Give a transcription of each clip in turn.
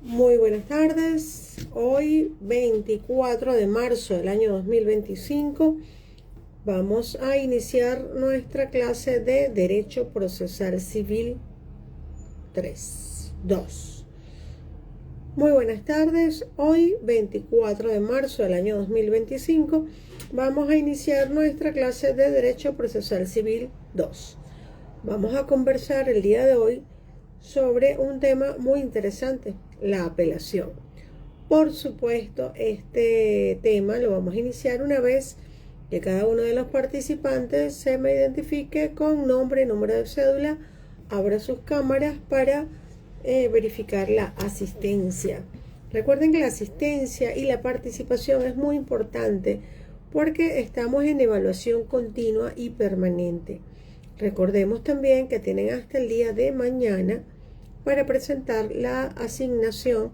Muy buenas tardes. Hoy 24 de marzo del año 2025 vamos a iniciar nuestra clase de Derecho Procesal Civil 2. Muy buenas tardes. Hoy 24 de marzo del año 2025 vamos a iniciar nuestra clase de Derecho Procesal Civil 2. Vamos a conversar el día de hoy sobre un tema muy interesante, la apelación. Por supuesto, este tema lo vamos a iniciar una vez que cada uno de los participantes se me identifique con nombre y número de cédula, abra sus cámaras para verificar la asistencia. Recuerden que la asistencia y la participación es muy importante porque estamos en evaluación continua y permanente. Recordemos también que tienen hasta el día de mañana para presentar la asignación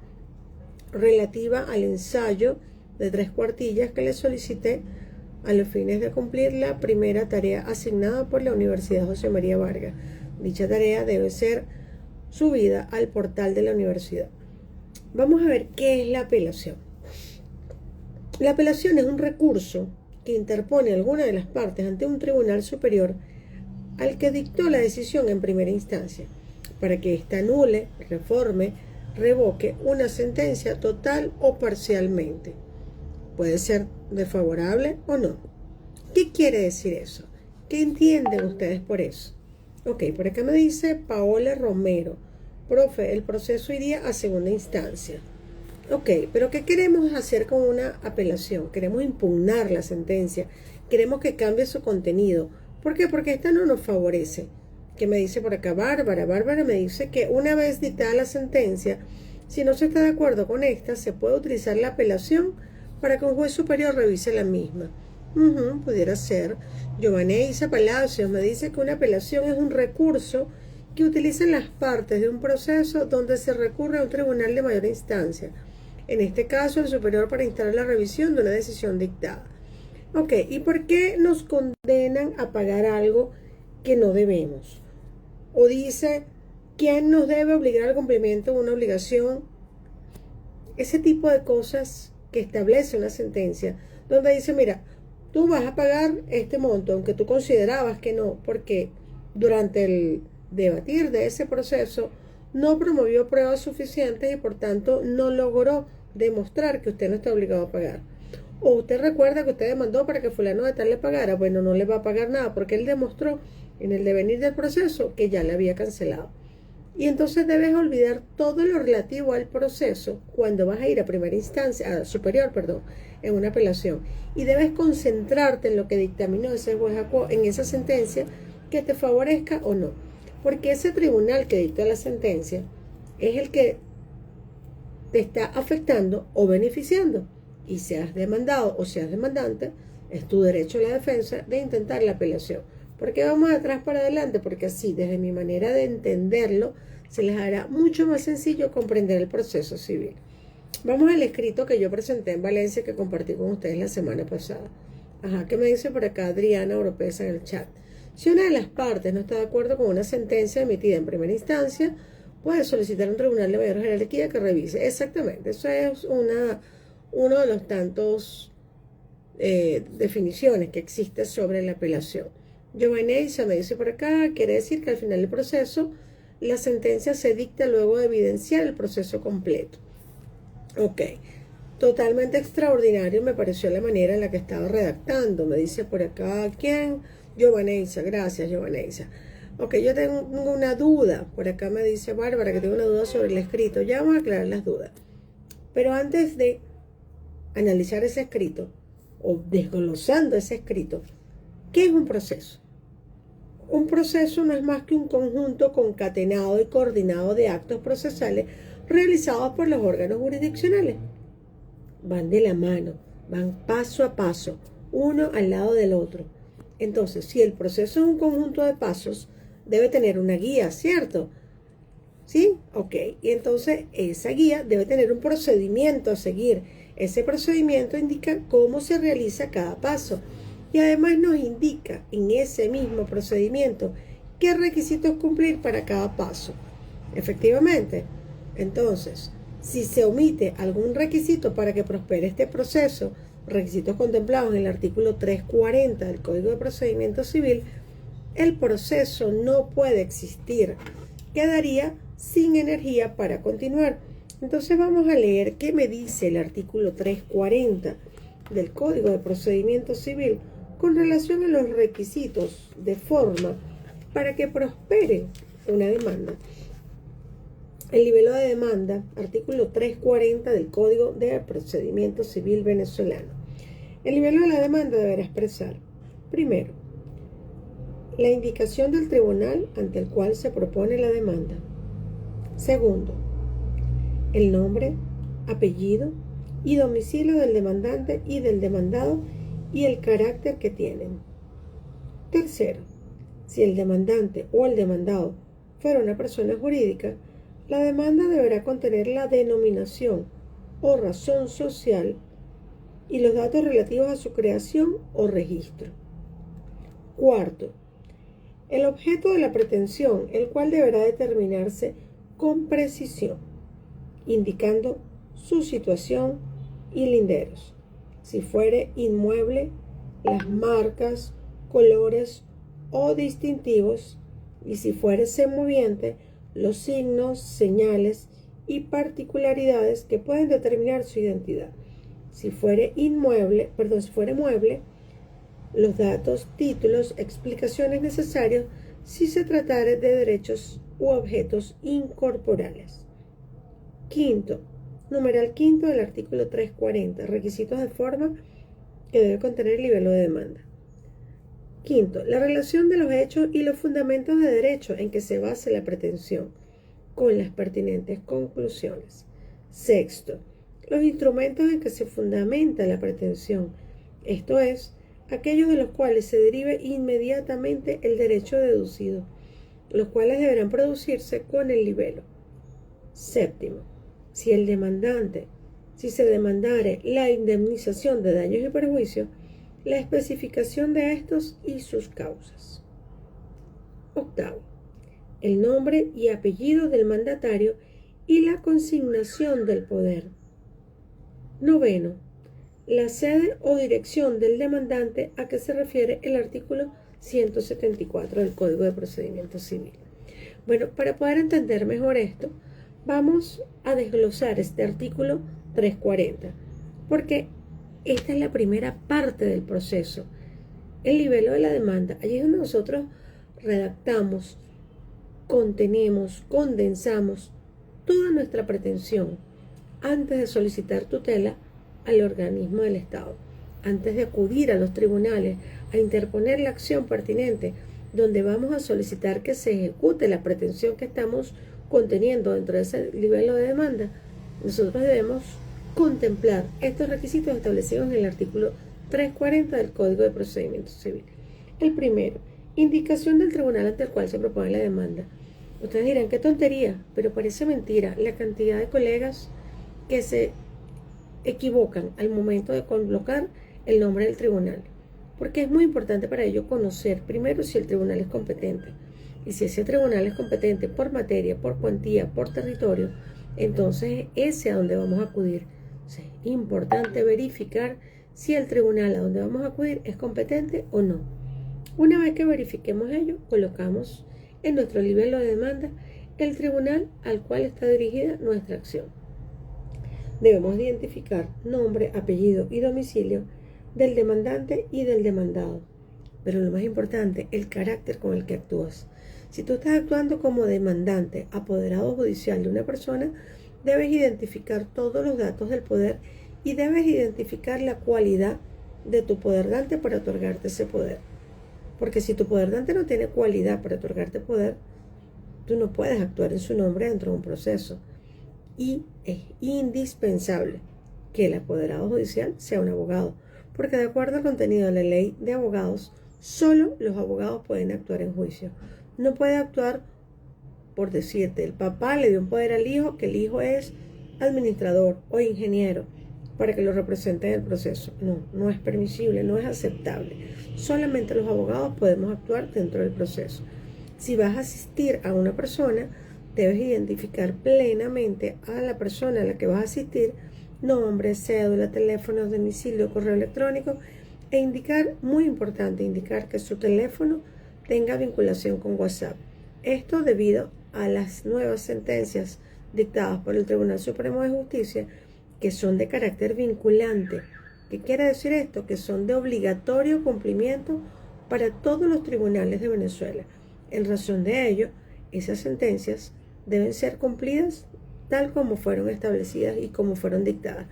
relativa al ensayo de 3 cuartillas que les solicité a los fines de cumplir la primera tarea asignada por la Universidad José María Vargas. Dicha tarea debe ser subida al portal de la universidad. Vamos a ver qué es la apelación. La apelación es un recurso que interpone alguna de las partes ante un tribunal superior al que dictó la decisión en primera instancia, para que ésta anule, reforme, revoque una sentencia total o parcialmente. Puede ser desfavorable o no. ¿Qué quiere decir eso? ¿Qué entienden ustedes por eso? Ok, por acá me dice Paola Romero, profe, el proceso iría a segunda instancia. Ok, pero ¿qué queremos hacer con una apelación? Queremos impugnar la sentencia, queremos que cambie su contenido. ¿Por qué? Porque esta no nos favorece. ¿Qué me dice por acá Bárbara? Bárbara me dice que una vez dictada la sentencia, si no se está de acuerdo con esta, se puede utilizar la apelación para que un juez superior revise la misma. Pudiera ser. Giovaneisa Palacios me dice que una apelación es un recurso que utilizan las partes de un proceso donde se recurre a un tribunal de mayor instancia. En este caso, el superior para instalar la revisión de una decisión dictada. Ok, ¿y por qué nos condenan a pagar algo que no debemos? O dice, ¿quién nos debe obligar al cumplimiento de una obligación? Ese tipo de cosas que establece una sentencia, donde dice, mira, tú vas a pagar este monto, aunque tú considerabas que no, porque durante el debatir de ese proceso no promovió pruebas suficientes y por tanto no logró demostrar que usted no está obligado a pagar. O usted recuerda que usted demandó para que fulano de tal le pagara. Bueno, no le va a pagar nada porque él demostró en el devenir del proceso que ya le había cancelado. Y entonces debes olvidar todo lo relativo al proceso cuando vas a ir a primera instancia, a superior, en una apelación. Y debes concentrarte en lo que dictaminó ese juez en esa sentencia que te favorezca o no. Porque ese tribunal que dictó la sentencia es el que te está afectando o beneficiando. Y seas demandado o seas demandante, es tu derecho a la defensa de intentar la apelación. ¿Por qué vamos de atrás para adelante? Porque así, desde mi manera de entenderlo, se les hará mucho más sencillo comprender el proceso civil. Vamos al escrito que yo presenté en Valencia, que compartí con ustedes la semana pasada. ¿Qué me dice por acá Adriana Oropesa en el chat? Si una de las partes no está de acuerdo con una sentencia emitida en primera instancia, puede solicitar a un tribunal de mayor jerarquía que revise. Exactamente, eso es uno de los tantos definiciones que existe sobre la apelación. Giovaneisa me dice por acá, quiere decir que al final del proceso la sentencia se dicta luego de evidenciar el proceso completo. Ok, totalmente extraordinario me pareció la manera en la que estaba redactando. Me dice por acá, ¿quién? Giovaneisa, gracias Giovaneisa. Ok, yo tengo una duda. Por acá me dice Bárbara que tengo una duda sobre el escrito. Ya vamos a aclarar las dudas. Pero antes de analizar ese escrito o desglosando ese escrito, ¿qué es un proceso? Un proceso no es más que un conjunto concatenado y coordinado de actos procesales realizados por los órganos jurisdiccionales. Van de la mano, van paso a paso, uno al lado del otro. Entonces, si el proceso es un conjunto de pasos, debe tener una guía, ¿cierto? ¿Sí? Ok. Y entonces esa guía debe tener un procedimiento a seguir. Ese procedimiento indica cómo se realiza cada paso. Y además nos indica en ese mismo procedimiento qué requisitos cumplir para cada paso. Efectivamente. Entonces, Si se omite algún requisito para que prospere este proceso, requisitos contemplados en el artículo 340 del Código de Procedimiento Civil, el proceso no puede existir. Quedaría sin energía para continuar. Entonces vamos a leer qué me dice el artículo 340 del Código de Procedimiento Civil con relación a los requisitos de forma para que prospere una demanda. El libelo de demanda, artículo 340 del Código de Procedimiento Civil venezolano. El libelo de la demanda deberá expresar, primero, la indicación del tribunal ante el cual se propone la demanda. Segundo, el nombre, apellido y domicilio del demandante y del demandado y el carácter que tienen. Tercero, si el demandante o el demandado fuera una persona jurídica, la demanda deberá contener la denominación o razón social y los datos relativos a su creación o registro. Cuarto, el objeto de la pretensión, el cual deberá determinarse con precisión, indicando su situación y linderos. Si fuere inmueble, las marcas, colores o distintivos, y si fuere semoviente, los signos, señales y particularidades que pueden determinar su identidad. Si fuere mueble, los datos, títulos, explicaciones necesarios si se tratare de derechos u objetos incorporales. Quinto, numeral quinto del artículo 340, requisitos de forma que debe contener el libelo de demanda. Quinto, la relación de los hechos y los fundamentos de derecho en que se base la pretensión, con las pertinentes conclusiones. Sexto, los instrumentos en que se fundamenta la pretensión, esto es, aquellos de los cuales se derive inmediatamente el derecho deducido, los cuales deberán producirse con el libelo. Séptimo, si se demandare la indemnización de daños y perjuicios, la especificación de estos y sus causas. Octavo, el nombre y apellido del mandatario y la consignación del poder. Noveno, la sede o dirección del demandante a que se refiere el artículo 174 del Código de Procedimiento Civil. Bueno, para poder entender mejor esto, vamos a desglosar este artículo 340, porque esta es la primera parte del proceso, el libelo de la demanda. Allí es donde nosotros redactamos, contenemos, condensamos toda nuestra pretensión antes de solicitar tutela al organismo del Estado, antes de acudir a los tribunales a interponer la acción pertinente, donde vamos a solicitar que se ejecute la pretensión que estamos conteniendo dentro de ese libelo de demanda. Nosotros debemos contemplar estos requisitos establecidos en el artículo 340 del Código de Procedimiento Civil. El primero, indicación del tribunal ante el cual se propone la demanda. Ustedes dirán, qué tontería, pero parece mentira la cantidad de colegas que se equivocan al momento de colocar el nombre del tribunal, porque es muy importante para ello conocer primero si el tribunal es competente, y si ese tribunal es competente por materia, por cuantía, por territorio, entonces ese a donde vamos a acudir. Es importante verificar si el tribunal a donde vamos a acudir es competente o no. Una vez que verifiquemos ello, colocamos en nuestro libelo de demanda el tribunal al cual está dirigida nuestra acción. Debemos identificar nombre, apellido y domicilio del demandante y del demandado. Pero lo más importante, el carácter con el que actúas. Si tú estás actuando como demandante, apoderado judicial de una persona, debes identificar todos los datos del poder y debes identificar la cualidad de tu poder dante para otorgarte ese poder. Porque si tu poder dante no tiene cualidad para otorgarte poder, tú no puedes actuar en su nombre dentro de un proceso. Y es indispensable que el apoderado judicial sea un abogado, porque de acuerdo al contenido de la ley de abogados, solo los abogados pueden actuar en juicio. No puede actuar, por decirte, el papá le dio un poder al hijo, que el hijo es administrador o ingeniero, para que lo represente en el proceso. No es permisible, no es aceptable. Solamente los abogados podemos actuar dentro del proceso. Si vas a asistir a una persona, debes identificar plenamente a la persona a la que vas a asistir, nombre, cédula, teléfono, domicilio, correo electrónico, e indicar, muy importante, indicar que su teléfono tenga vinculación con WhatsApp. Esto debido a las nuevas sentencias dictadas por el Tribunal Supremo de Justicia, que son de carácter vinculante. ¿Qué quiere decir esto? Que son de obligatorio cumplimiento para todos los tribunales de Venezuela. En razón de ello, esas sentencias deben ser cumplidas tal como fueron establecidas y como fueron dictadas.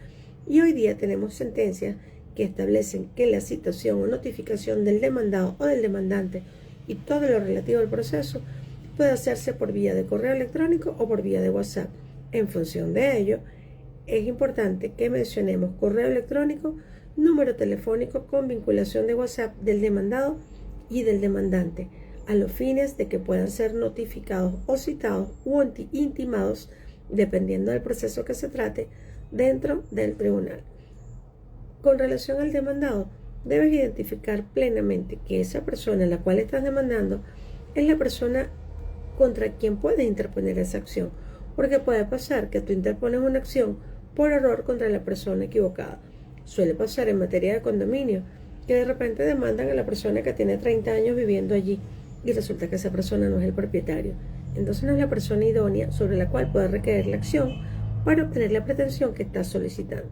Y hoy día tenemos sentencias que establecen que la citación o notificación del demandado o del demandante y todo lo relativo al proceso puede hacerse por vía de correo electrónico o por vía de WhatsApp. En función de ello, es importante que mencionemos correo electrónico, número telefónico con vinculación de WhatsApp del demandado y del demandante, a los fines de que puedan ser notificados o citados u intimados, dependiendo del proceso que se trate, dentro del tribunal. Con relación al demandado, debes identificar plenamente que esa persona a la cual estás demandando es la persona contra quien puedes interponer esa acción, porque puede pasar que tú interpones una acción por error contra la persona equivocada. Suele pasar en materia de condominio, que de repente demandan a la persona que tiene 30 años viviendo allí y resulta que esa persona no es el propietario. Entonces no es la persona idónea sobre la cual puede requerir la acción para obtener la pretensión que estás solicitando.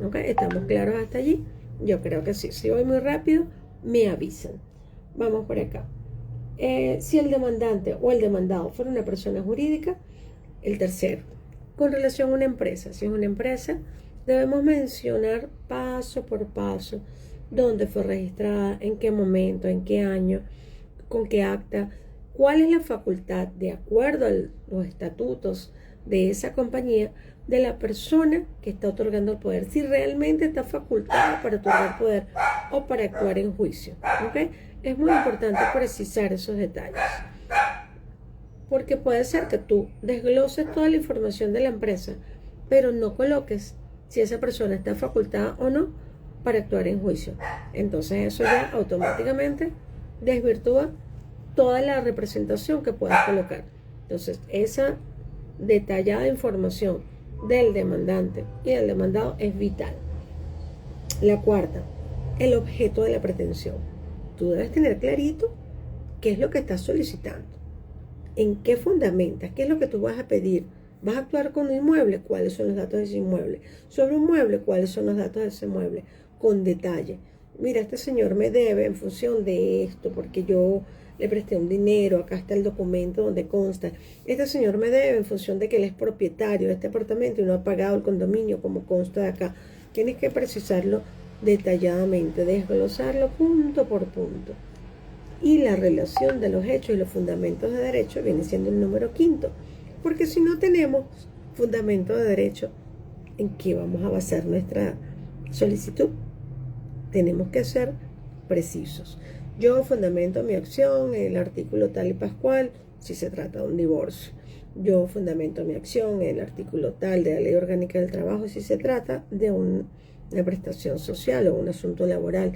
¿Ok? ¿Estamos claros hasta allí? Yo creo que sí. Si voy muy rápido, me avisan. Vamos por acá. Si el demandante o el demandado fuera una persona jurídica, el tercero. Con relación a una empresa, si es una empresa, debemos mencionar paso por paso dónde fue registrada, en qué momento, en qué año, con qué acta, cuál es la facultad, de acuerdo a los estatutos de esa compañía, de la persona que está otorgando el poder, si realmente está facultada para otorgar poder o para actuar en juicio. ¿Okay? Es muy importante precisar esos detalles, porque puede ser que tú desgloses toda la información de la empresa, pero no coloques si esa persona está facultada o no para actuar en juicio. Entonces eso ya automáticamente desvirtúa toda la representación que puedas colocar. Entonces esa detallada información del demandante y del demandado es vital. La cuarta, el objeto de la pretensión. Tú debes tener clarito qué es lo que estás solicitando, en qué fundamentas, qué es lo que tú vas a pedir. ¿Vas a actuar con un inmueble? ¿Cuáles son los datos de ese inmueble? Sobre un mueble, ¿cuáles son los datos de ese mueble? Con detalle. Mira, este señor me debe en función de esto, porque yo le presté un dinero, acá está el documento donde consta. Este señor me debe en función de que él es propietario de este apartamento y no ha pagado el condominio como consta de acá. Tienes que precisarlo detalladamente, desglosarlo punto por punto. Y la relación de los hechos y los fundamentos de derecho viene siendo el número quinto. Porque si no tenemos fundamento de derecho, ¿en qué vamos a basar nuestra solicitud? Tenemos que ser precisos. Yo fundamento mi acción en el artículo tal y pascual si se trata de un divorcio. Yo fundamento mi acción en el artículo tal de la Ley Orgánica del Trabajo si se trata de una prestación social o un asunto laboral.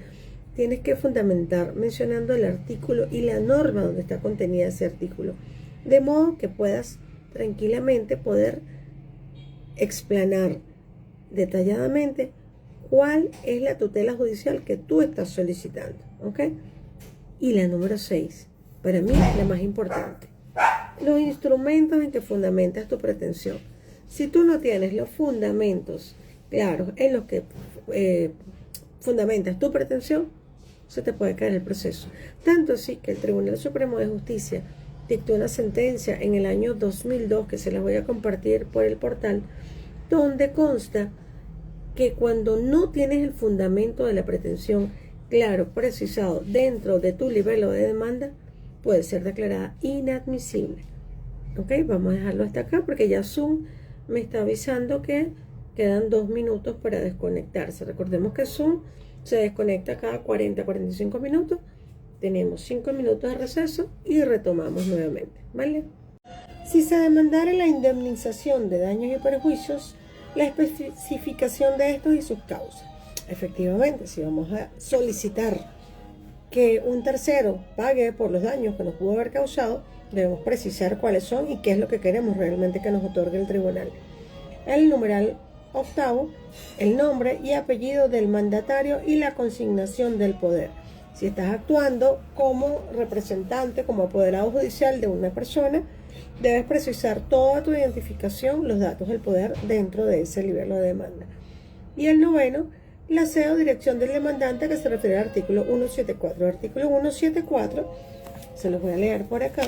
Tienes que fundamentar mencionando el artículo y la norma donde está contenida ese artículo, de modo que puedas tranquilamente poder explanar detalladamente cuál es la tutela judicial que tú estás solicitando. ¿Ok? Y la número 6, para mí la más importante, los instrumentos en que fundamentas tu pretensión. Si tú no tienes los fundamentos claros en los que fundamentas tu pretensión, se te puede caer el proceso. Tanto así que el Tribunal Supremo de Justicia dictó una sentencia en el año 2002, que se las voy a compartir por el portal, donde consta que cuando no tienes el fundamento de la pretensión claro, precisado dentro de tu libelo de demanda, puede ser declarada inadmisible. Ok, vamos a dejarlo hasta acá porque ya Zoom me está avisando que quedan 2 minutos para desconectarse. Recordemos que Zoom se desconecta cada 40-45 minutos. Tenemos 5 minutos de receso y retomamos nuevamente, ¿vale? Si se demandara la indemnización de daños y perjuicios, la especificación de estos y sus causas. Efectivamente, si vamos a solicitar que un tercero pague por los daños que nos pudo haber causado, Debemos precisar cuáles son y qué es lo que queremos realmente que nos otorgue el tribunal. El numeral octavo, el nombre y apellido del mandatario y la consignación del poder. Si estás actuando como representante, como apoderado judicial de una persona, debes precisar toda tu identificación, los datos del poder dentro de ese libelo de demanda. Y el noveno, la sede o dirección del demandante, que se refiere al artículo 174. El artículo 174, se los voy a leer por acá,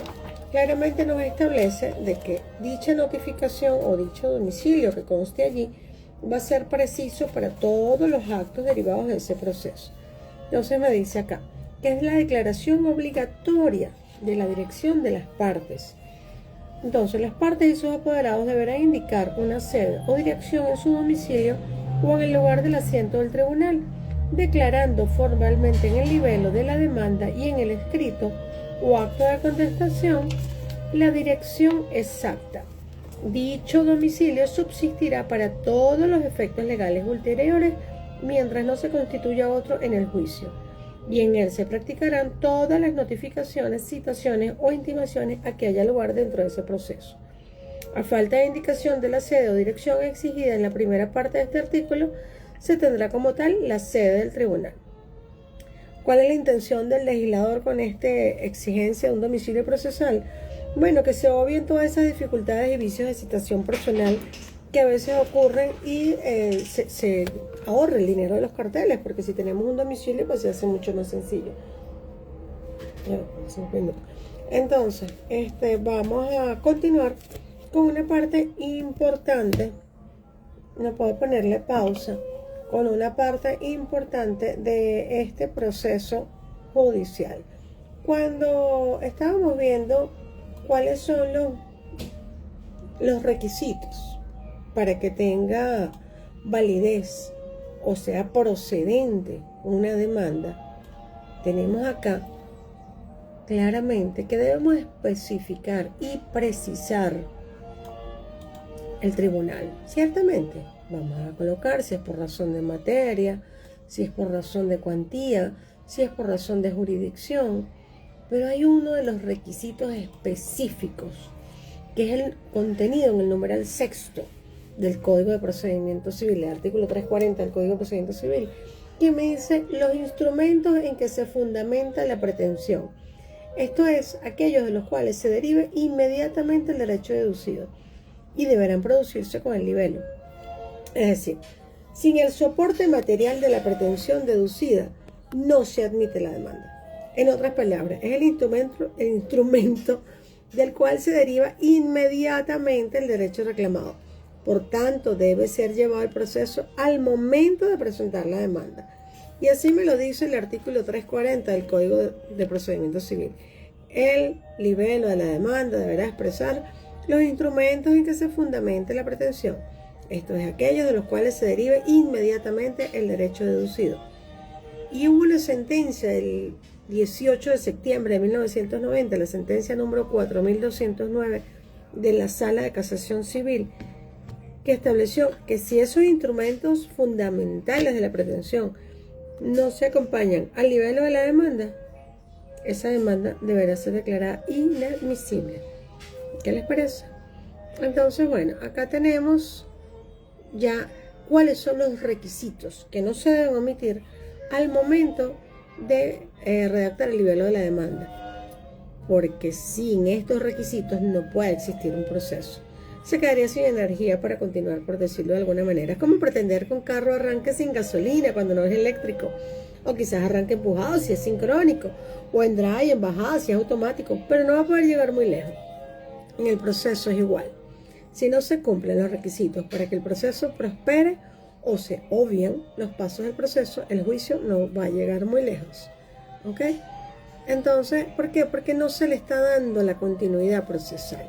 claramente nos establece de que dicha notificación o dicho domicilio que conste allí va a ser preciso para todos los actos derivados de ese proceso. Entonces me dice acá que es la declaración obligatoria de la dirección de las partes. Entonces las partes y sus apoderados deberán indicar una sede o dirección en su domicilio o en el lugar del asiento del tribunal, declarando formalmente en el libelo de la demanda y en el escrito o acto de contestación la dirección exacta. Dicho domicilio subsistirá para todos los efectos legales ulteriores mientras no se constituya otro en el juicio, y en él se practicarán todas las notificaciones, citaciones o intimaciones a que haya lugar dentro de ese proceso. A falta de indicación de la sede o dirección exigida en la primera parte de este artículo, se tendrá como tal la sede del tribunal. ¿Cuál es la intención del legislador con esta exigencia de un domicilio procesal? Bueno, que se obvien todas esas dificultades y vicios de citación personal que a veces ocurren y se ahorra el dinero de los carteles, porque si tenemos un domicilio pues se hace mucho más sencillo. Entonces, vamos a continuar con una parte importante. No puedo ponerle pausa. Con una parte importante de este proceso judicial. Cuando estábamos viendo cuáles son los requisitos para que tenga validez o sea procedente una demanda, tenemos acá claramente que debemos especificar y precisar el tribunal. Ciertamente vamos a colocar si es por razón de materia, si es por razón de cuantía, si es por razón de jurisdicción, pero hay uno de los requisitos específicos que es el contenido en el numeral sexto del Código de Procedimiento Civil, el artículo 340 del Código de Procedimiento Civil, que me dice los instrumentos en que se fundamenta la pretensión. Esto es, aquellos de los cuales se derive inmediatamente el derecho deducido y deberán producirse con el libelo. Es decir, sin el soporte material de la pretensión deducida, no se admite la demanda. En otras palabras, es el instrumento del cual se deriva inmediatamente el derecho reclamado. Por tanto, debe ser llevado el proceso al momento de presentar la demanda. Y así me lo dice el artículo 340 del Código de Procedimiento Civil. El libelo de la demanda deberá expresar los instrumentos en que se fundamente la pretensión. Esto es, aquellos de los cuales se derive inmediatamente el derecho deducido. Y hubo una sentencia del 18 de septiembre de 1990, la sentencia número 4209 de la Sala de Casación Civil, que estableció que si esos instrumentos fundamentales de la pretensión no se acompañan al libelo de la demanda, esa demanda deberá ser declarada inadmisible. ¿Qué les parece? Entonces, bueno, acá tenemos ya cuáles son los requisitos que no se deben omitir al momento de redactar el libelo de la demanda, porque sin estos requisitos no puede existir un proceso. Se quedaría sin energía para continuar, por decirlo de alguna manera. Es como pretender que un carro arranque sin gasolina cuando no es eléctrico, o quizás arranque empujado si es sincrónico, o en drive, en bajada si es automático, pero no va a poder llegar muy lejos. En el proceso es igual. Si no se cumplen los requisitos para que el proceso prospere o se obvian los pasos del proceso, el juicio no va a llegar muy lejos. ¿Ok? Entonces, ¿por qué? Porque no se le está dando la continuidad procesal.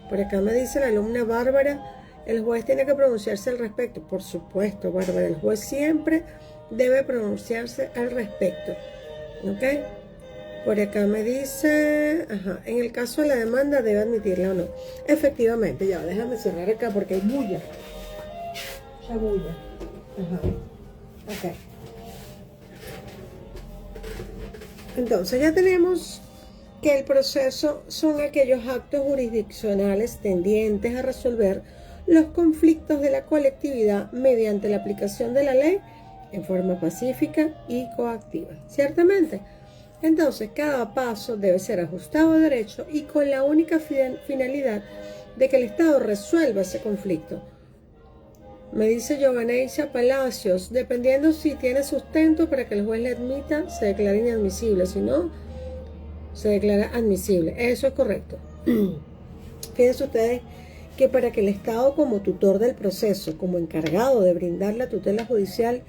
Por acá me dice la alumna Bárbara, el juez tiene que pronunciarse al respecto. Por supuesto, Bárbara, el juez siempre debe pronunciarse al respecto. ¿Ok? Por acá me dice, en el caso de la demanda debe admitirla o no. Efectivamente, ya, déjame cerrar acá porque hay bulla. Ya bulla. Ok. Entonces ya tenemos que el proceso son aquellos actos jurisdiccionales tendientes a resolver los conflictos de la colectividad mediante la aplicación de la ley en forma pacífica y coactiva. Ciertamente. Entonces, cada paso debe ser ajustado a derecho y con la única finalidad de que el Estado resuelva ese conflicto. Me dice Giovaneisa Palacios, dependiendo si tiene sustento para que el juez le admita, se declara inadmisible, si no, se declara admisible. Eso es correcto. Fíjense ustedes que para que el Estado, como tutor del proceso, como encargado de brindar la tutela judicial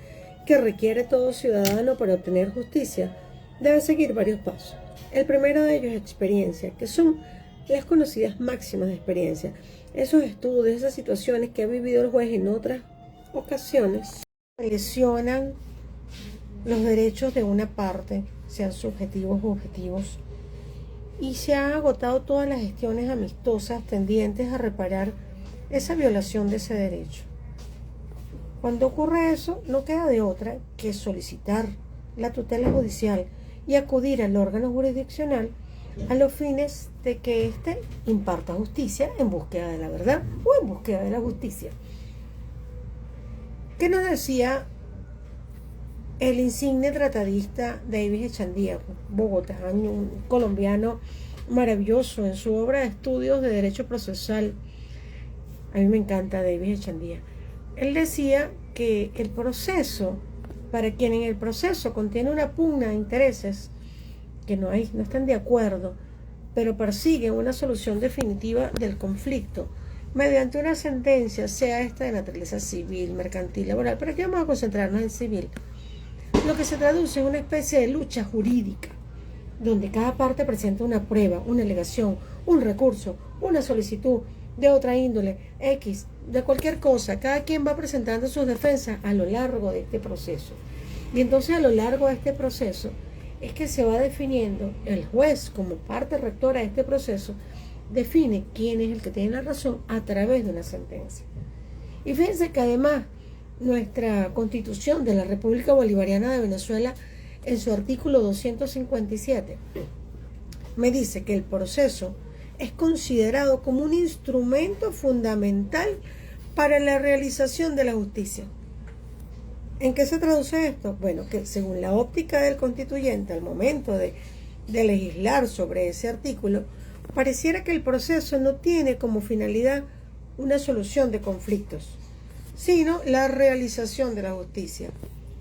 que requiere todo ciudadano para obtener justicia, debe seguir varios pasos. El primero de ellos es experiencia, que son las conocidas máximas de experiencia. Esos estudios, esas situaciones que ha vivido el juez en otras ocasiones, lesionan los derechos de una parte, sean subjetivos u objetivos, y se han agotado todas las gestiones amistosas tendientes a reparar esa violación de ese derecho. Cuando ocurre eso, no queda de otra que solicitar la tutela judicial y acudir al órgano jurisdiccional a los fines de que éste imparta justicia en búsqueda de la verdad o en búsqueda de la justicia. ¿Qué nos decía el insigne tratadista David Echandía, bogotaño, un colombiano maravilloso, en su obra de estudios de derecho procesal? A mí me encanta David Echandía. Él decía que el proceso, para quien en el proceso contiene una pugna de intereses que no están de acuerdo, pero persiguen una solución definitiva del conflicto mediante una sentencia, sea esta de naturaleza civil, mercantil, laboral, pero aquí vamos a concentrarnos en civil, lo que se traduce en una especie de lucha jurídica, donde cada parte presenta una prueba, una alegación, un recurso, una solicitud de otra índole, X, de cualquier cosa. Cada quien va presentando sus defensas a lo largo de este proceso. Y entonces a lo largo de este proceso es que se va definiendo, el juez como parte rectora de este proceso, define quién es el que tiene la razón a través de una sentencia. Y fíjense que además nuestra Constitución de la República Bolivariana de Venezuela, en su artículo 257, me dice que el proceso es considerado como un instrumento fundamental para la realización de la justicia. ¿En qué se traduce esto? Bueno, que según la óptica del constituyente, al momento de legislar sobre ese artículo, pareciera que el proceso no tiene como finalidad una solución de conflictos, sino la realización de la justicia.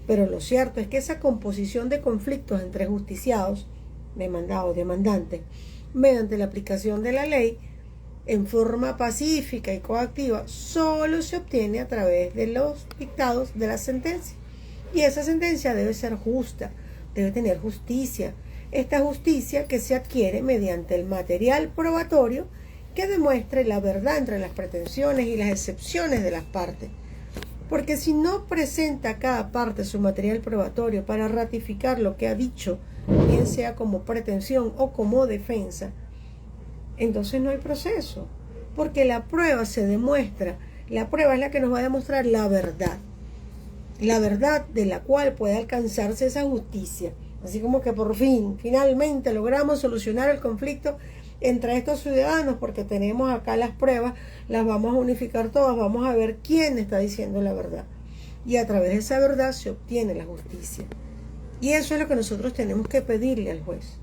Pero lo cierto es que esa composición de conflictos entre justiciados, demandados, demandantes, mediante la aplicación de la ley, en forma pacífica y coactiva, solo se obtiene a través de los dictados de la sentencia. Y esa sentencia debe ser justa, debe tener justicia. Esta justicia que se adquiere mediante el material probatorio que demuestre la verdad entre las pretensiones y las excepciones de las partes. Porque si no presenta cada parte su material probatorio para ratificar lo que ha dicho, bien sea como pretensión o como defensa, entonces no hay proceso, porque la prueba se demuestra, la prueba es la que nos va a demostrar la verdad de la cual puede alcanzarse esa justicia. Así como que por fin, finalmente logramos solucionar el conflicto entre estos ciudadanos, porque tenemos acá las pruebas, las vamos a unificar todas, vamos a ver quién está diciendo la verdad. Y a través de esa verdad se obtiene la justicia. Y eso es lo que nosotros tenemos que pedirle al juez,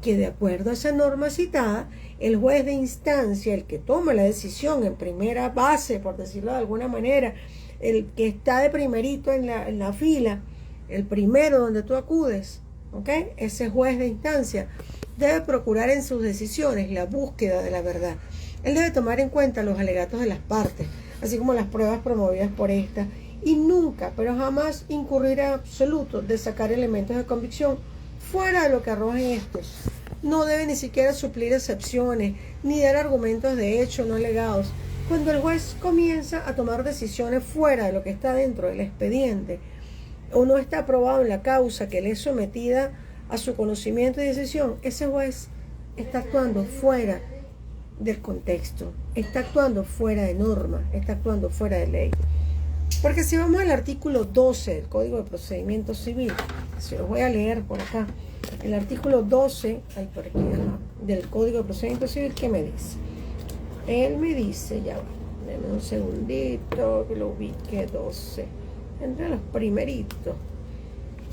que de acuerdo a esa norma citada, el juez de instancia, el que toma la decisión en primera base, por decirlo de alguna manera, el que está de primerito en la fila, el primero donde tú acudes, ¿ok? Ese juez de instancia debe procurar en sus decisiones la búsqueda de la verdad. Él debe tomar en cuenta los alegatos de las partes, así como las pruebas promovidas por esta, y nunca, pero jamás incurrir en absoluto de sacar elementos de convicción fuera de lo que arrojan estos. No debe ni siquiera suplir excepciones, ni dar argumentos de hecho no alegados. Cuando el juez comienza a tomar decisiones fuera de lo que está dentro del expediente, o no está aprobado en la causa que le es sometida a su conocimiento y decisión, ese juez está actuando fuera del contexto, está actuando fuera de norma, está actuando fuera de ley. Porque si vamos al artículo 12 del Código de Procedimiento Civil, se los voy a leer por acá, El artículo 12 del Código de Procedimiento Civil, ¿qué me dice? Él me dice, ya va, denme un segundito que lo ubique. 12, entre los primeritos,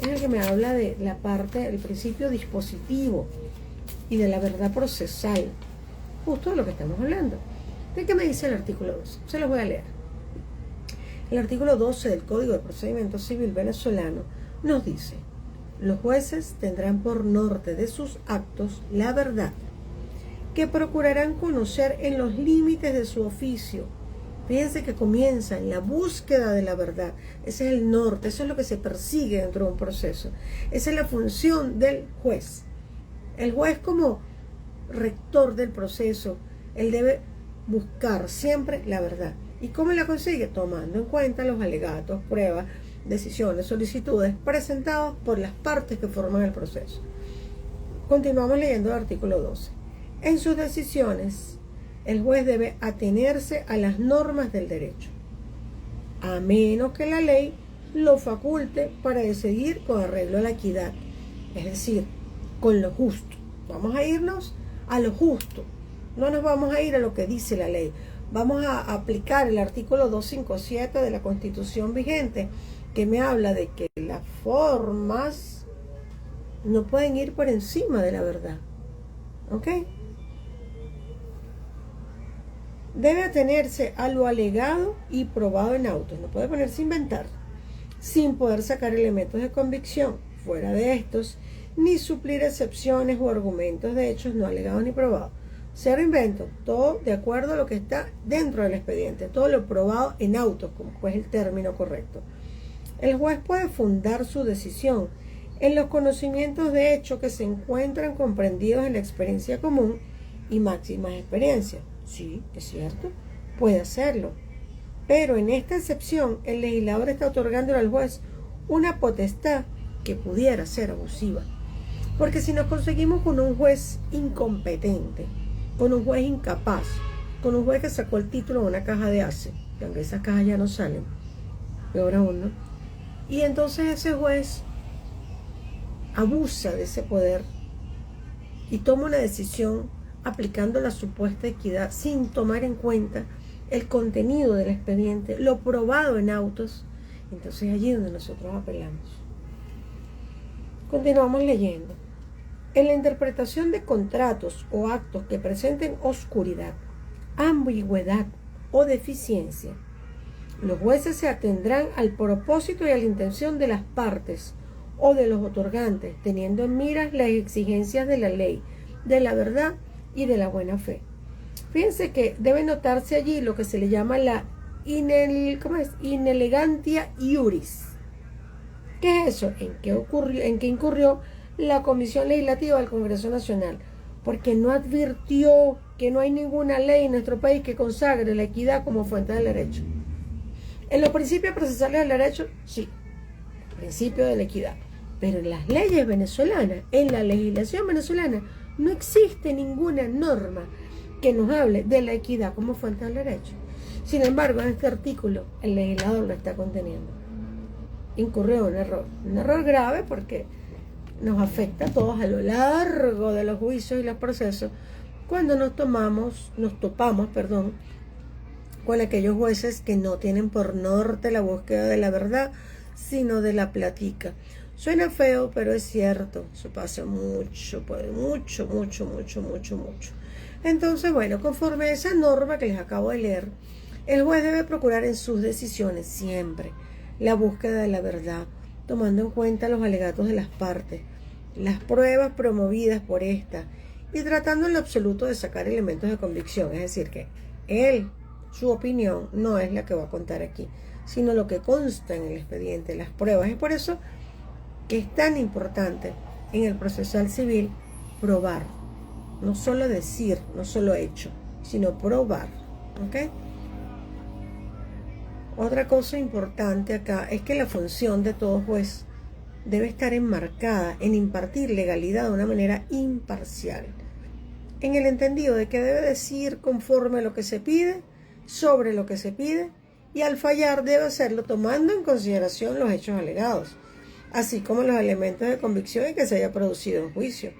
es el que me habla de la parte del principio dispositivo y de la verdad procesal, justo de lo que estamos hablando. ¿De qué me dice el artículo 12? Se los voy a leer. El artículo 12 del Código de Procedimiento Civil venezolano nos dice: los jueces tendrán por norte de sus actos la verdad, que procurarán conocer en los límites de su oficio. Fíjense que comienza en la búsqueda de la verdad. Ese es el norte, eso es lo que se persigue dentro de un proceso. Esa es la función del juez. El juez, como rector del proceso, él debe buscar siempre la verdad. ¿Y cómo la consigue? Tomando en cuenta los alegatos, pruebas, decisiones, solicitudes presentados por las partes que forman el proceso. Continuamos leyendo el artículo 12. En sus decisiones, el juez debe atenerse a las normas del derecho, a menos que la ley lo faculte para decidir con arreglo a la equidad, es decir, con lo justo. Vamos a irnos a lo justo, no nos vamos a ir a lo que dice la ley. Vamos a aplicar el artículo 257 de la Constitución vigente, que me habla de que las formas no pueden ir por encima de la verdad. ¿Ok? Debe atenerse a lo alegado y probado en autos. No puede ponerse a inventar, sin poder sacar elementos de convicción fuera de estos, ni suplir excepciones o argumentos de hechos no alegados ni probados. Cero invento, todo de acuerdo a lo que está dentro del expediente, todo lo probado en autos, como es el término correcto. El juez puede fundar su decisión en los conocimientos de hecho que se encuentran comprendidos en la experiencia común y máximas experiencias. Sí, es cierto, puede hacerlo. Pero en esta excepción, el legislador está otorgando al juez una potestad que pudiera ser abusiva. Porque si nos conseguimos con un juez incompetente, con un juez incapaz, con un juez que sacó el título de una caja de ACE, que aunque esas cajas ya no salen, peor aún, ¿no? Y entonces ese juez abusa de ese poder y toma una decisión aplicando la supuesta equidad sin tomar en cuenta el contenido del expediente, lo probado en autos. Entonces allí es donde nosotros apelamos. Continuamos leyendo. En la interpretación de contratos o actos que presenten oscuridad, ambigüedad o deficiencia, los jueces se atendrán al propósito y a la intención de las partes o de los otorgantes, teniendo en miras las exigencias de la ley, de la verdad y de la buena fe. Fíjense que debe notarse allí lo que se le llama la inelegantia iuris. ¿Qué es eso? ¿En qué incurrió la Comisión Legislativa del Congreso Nacional? Porque no advirtió que no hay ninguna ley en nuestro país que consagre la equidad como fuente del derecho. En los principios procesales del derecho, sí, principio de la equidad. Pero en las leyes venezolanas, en la legislación venezolana, no existe ninguna norma que nos hable de la equidad como fuente del derecho. Sin embargo, en este artículo, el legislador lo está conteniendo. Incurrió un error grave porque nos afecta a todos a lo largo de los juicios y los procesos cuando nos topamos con aquellos jueces que no tienen por norte la búsqueda de la verdad, sino de la platica. Suena feo, pero es cierto. Eso pasa mucho. Entonces, bueno, conforme a esa norma que les acabo de leer, el juez debe procurar en sus decisiones siempre la búsqueda de la verdad, tomando en cuenta los alegatos de las partes, las pruebas promovidas por esta, y tratando en lo absoluto de sacar elementos de convicción. Es decir, que su opinión no es la que va a contar aquí, sino lo que consta en el expediente, las pruebas. Es por eso que es tan importante en el procesal civil probar, no solo decir, no solo hecho, sino probar. ¿Ok? Otra cosa importante acá es que la función de todo juez debe estar enmarcada en impartir legalidad de una manera imparcial, en el entendido de que debe decir conforme a lo que se pide, sobre lo que se pide, y al fallar debe hacerlo tomando en consideración los hechos alegados. así como los elementos de convicción en que se haya producido un juicio.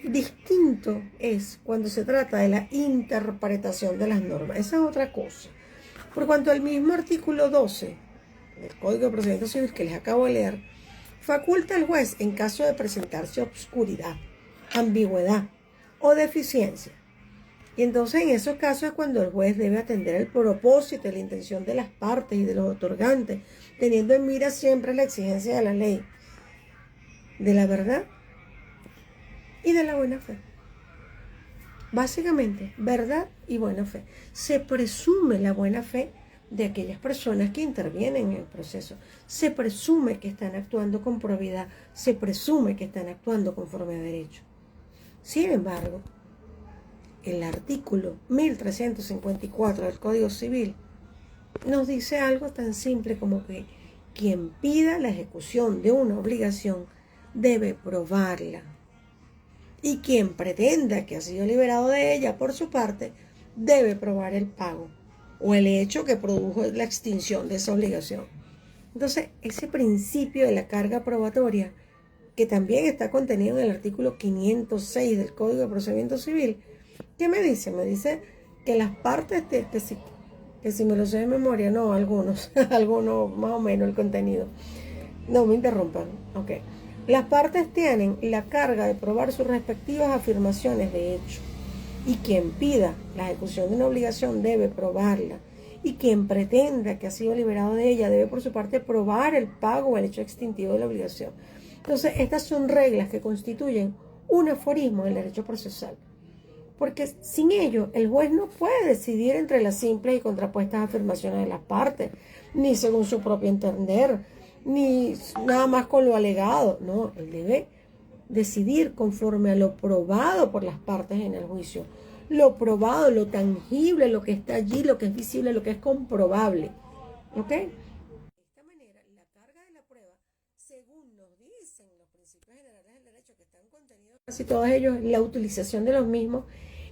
Distinto es cuando se trata de la interpretación de las normas. Esa es otra cosa. Por cuanto al mismo artículo 12 del Código de Procedimiento Civil que les acabo de leer, faculta al juez en caso de presentarse obscuridad, ambigüedad o deficiencia. Y entonces en esos casos es cuando el juez debe atender el propósito y la intención de las partes y de los otorgantes, teniendo en mira siempre la exigencia de la ley, de la verdad y de la buena fe. Básicamente, verdad y buena fe. Se presume la buena fe de aquellas personas que intervienen en el proceso. Se presume que están actuando con probidad. Se presume que están actuando conforme a derecho. Sin embargo, el artículo 1354 del Código Civil nos dice algo tan simple como que quien pida la ejecución de una obligación debe probarla. Y quien pretenda que ha sido liberado de ella por su parte, debe probar el pago o el hecho que produjo la extinción de esa obligación. Entonces, ese principio de la carga probatoria, que también está contenido en el artículo 506 del Código de Procedimiento Civil, ¿qué me dice? Me dice que las partes, que si me lo sé de memoria, no, algunos más o menos el contenido. No me interrumpan, ok. Las partes tienen la carga de probar sus respectivas afirmaciones de hecho, y quien pida la ejecución de una obligación debe probarla, y quien pretenda que ha sido liberado de ella debe por su parte probar el pago o el hecho extintivo de la obligación. Entonces, estas son reglas que constituyen un aforismo del derecho procesal, porque sin ello el juez no puede decidir entre las simples y contrapuestas afirmaciones de las partes, ni según su propio entender, ni nada más con lo alegado. No, él debe decidir conforme a lo probado por las partes en el juicio. Lo probado, lo tangible, lo que está allí, lo que es visible, lo que es comprobable. ¿Ok? De esta manera, la carga de la prueba, según nos dicen los principios generales del derecho que están contenidos, casi todos ellos, la utilización de los mismos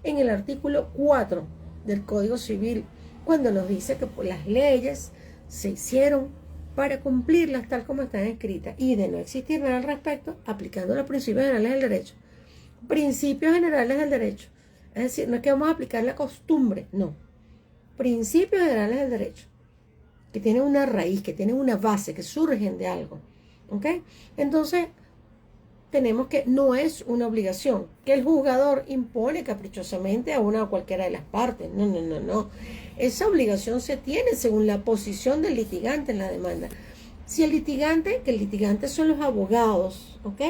en el artículo 4 del Código Civil, cuando nos dice que las leyes se hicieron para cumplirlas tal como están escritas, y de no existir nada al respecto, aplicando los principios generales del derecho. Principios generales del derecho. Es decir, no es que vamos a aplicar la costumbre, no. Principios generales del derecho, que tienen una raíz, que tienen una base, que surgen de algo. ¿Ok? Entonces, tenemos que no es una obligación que el juzgador impone caprichosamente a una o cualquiera de las partes. No. Esa obligación se tiene según la posición del litigante en la demanda. Si el litigante, que el litigante son los abogados, ¿ok?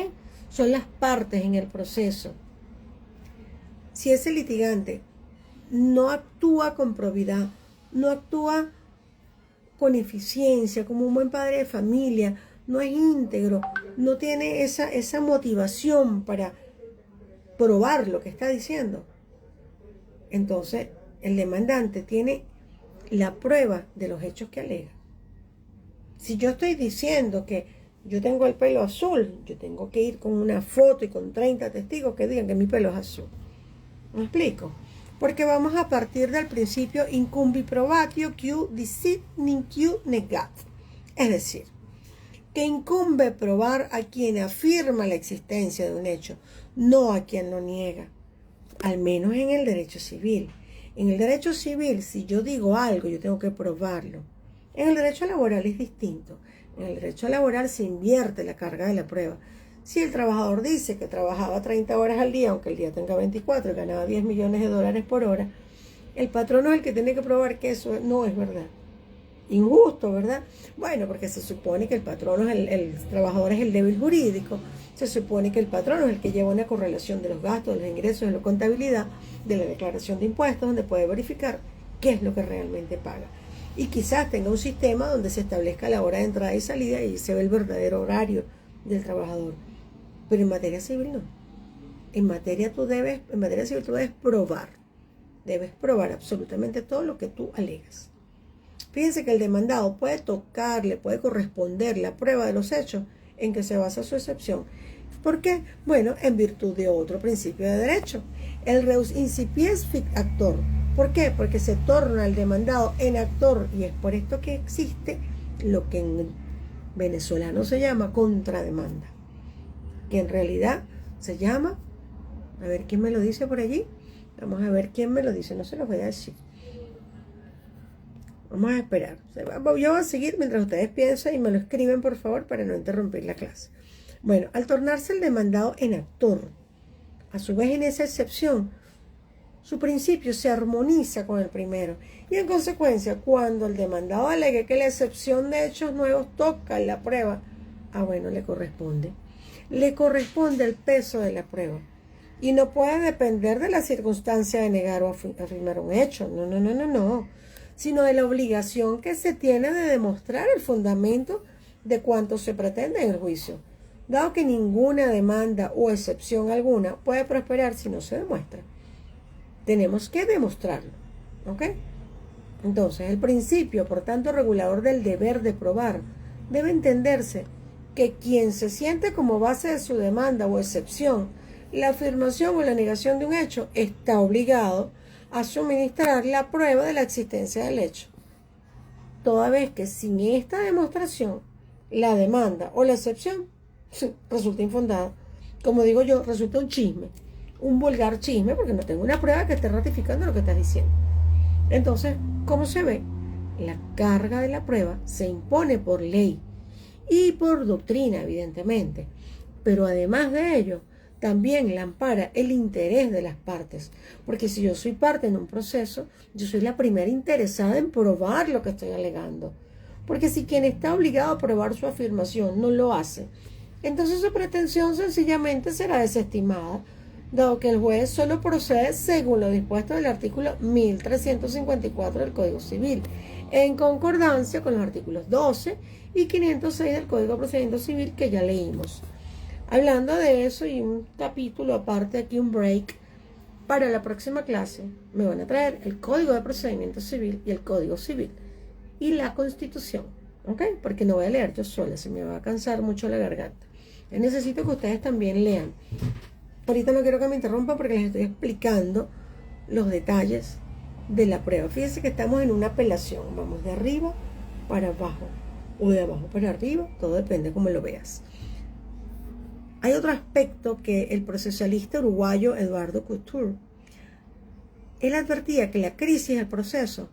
Son las partes en el proceso. Si ese litigante no actúa con probidad, no actúa con eficiencia, como un buen padre de familia, no es íntegro, no tiene esa motivación para probar lo que está diciendo, entonces el demandante tiene la prueba de los hechos que alega. Si yo estoy diciendo que yo tengo el pelo azul, yo tengo que ir con una foto y con 30 testigos que digan que mi pelo es azul. ¿Me explico? Porque vamos a partir del principio incumbi probatio q dicit q negat. Es decir, que incumbe probar a quien afirma la existencia de un hecho, no a quien lo niega. Al menos en el derecho civil. En el derecho civil, si yo digo algo, yo tengo que probarlo. En el derecho laboral es distinto. En el derecho laboral se invierte la carga de la prueba. Si el trabajador dice que trabajaba 30 horas al día, aunque el día tenga 24 y ganaba 10 millones de dólares por hora, el patrono es el que tiene que probar que eso no es verdad. Injusto, ¿verdad? Bueno, porque se supone que el patrono, el trabajador es el débil jurídico, se supone que el patrono es el que lleva una correlación de los gastos, de los ingresos, de la contabilidad, de la declaración de impuestos, donde puede verificar qué es lo que realmente paga. Y quizás tenga un sistema donde se establezca la hora de entrada y salida y se ve el verdadero horario del trabajador. Pero en materia civil no. En materia civil tú debes probar absolutamente todo lo que tú alegas. Fíjense que el demandado puede tocarle, puede corresponder la prueba de los hechos en que se basa su excepción. ¿Por qué? Bueno, en virtud de otro principio de derecho, el reus incipiens fit actor. ¿Por qué? Porque se torna el demandado en actor, y es por esto que existe lo que en venezolano se llama contrademanda, que en realidad se llama, a ver quién me lo dice por allí, vamos a ver quién me lo dice, no se los voy a decir. Vamos a esperar. Yo voy a seguir mientras ustedes piensan y me lo escriben, por favor, para no interrumpir la clase. Bueno, al tornarse el demandado en actor, a su vez en esa excepción, su principio se armoniza con el primero. Y en consecuencia, cuando el demandado alegue que la excepción de hechos nuevos toca la prueba, bueno, le corresponde. Le corresponde el peso de la prueba. Y no puede depender de la circunstancia de negar o afirmar un hecho. No. Sino de la obligación que se tiene de demostrar el fundamento de cuanto se pretende en el juicio, dado que ninguna demanda o excepción alguna puede prosperar si no se demuestra. Tenemos que demostrarlo, ¿ok? Entonces, el principio, por tanto, regulador del deber de probar, debe entenderse que quien se siente como base de su demanda o excepción la afirmación o la negación de un hecho está obligado a suministrar la prueba de la existencia del hecho, toda vez que sin esta demostración la demanda o la excepción resulta infundada. Como digo yo, resulta un chisme, un vulgar chisme, porque no tengo una prueba que esté ratificando lo que estás diciendo. Entonces, ¿cómo se ve? La carga de la prueba se impone por ley y por doctrina, evidentemente, pero además de ello, también la ampara el interés de las partes, porque si yo soy parte en un proceso, yo soy la primera interesada en probar lo que estoy alegando, porque si quien está obligado a probar su afirmación no lo hace, entonces su pretensión sencillamente será desestimada, dado que el juez solo procede según lo dispuesto del artículo 1354 del Código Civil, en concordancia con los artículos 12 y 506 del Código de Procedimiento Civil que ya leímos. Hablando de eso y un capítulo aparte, aquí un break, para la próxima clase me van a traer el Código de Procedimiento Civil y el Código Civil y la Constitución, ¿ok? Porque no voy a leer yo sola, se me va a cansar mucho la garganta. Necesito que ustedes también lean. Ahorita no quiero que me interrumpan porque les estoy explicando los detalles de la prueba. Fíjense que estamos en una apelación, vamos de arriba para abajo o de abajo para arriba, todo depende cómo lo veas. Hay otro aspecto que el procesalista uruguayo Eduardo Couture, él advertía que la crisis del proceso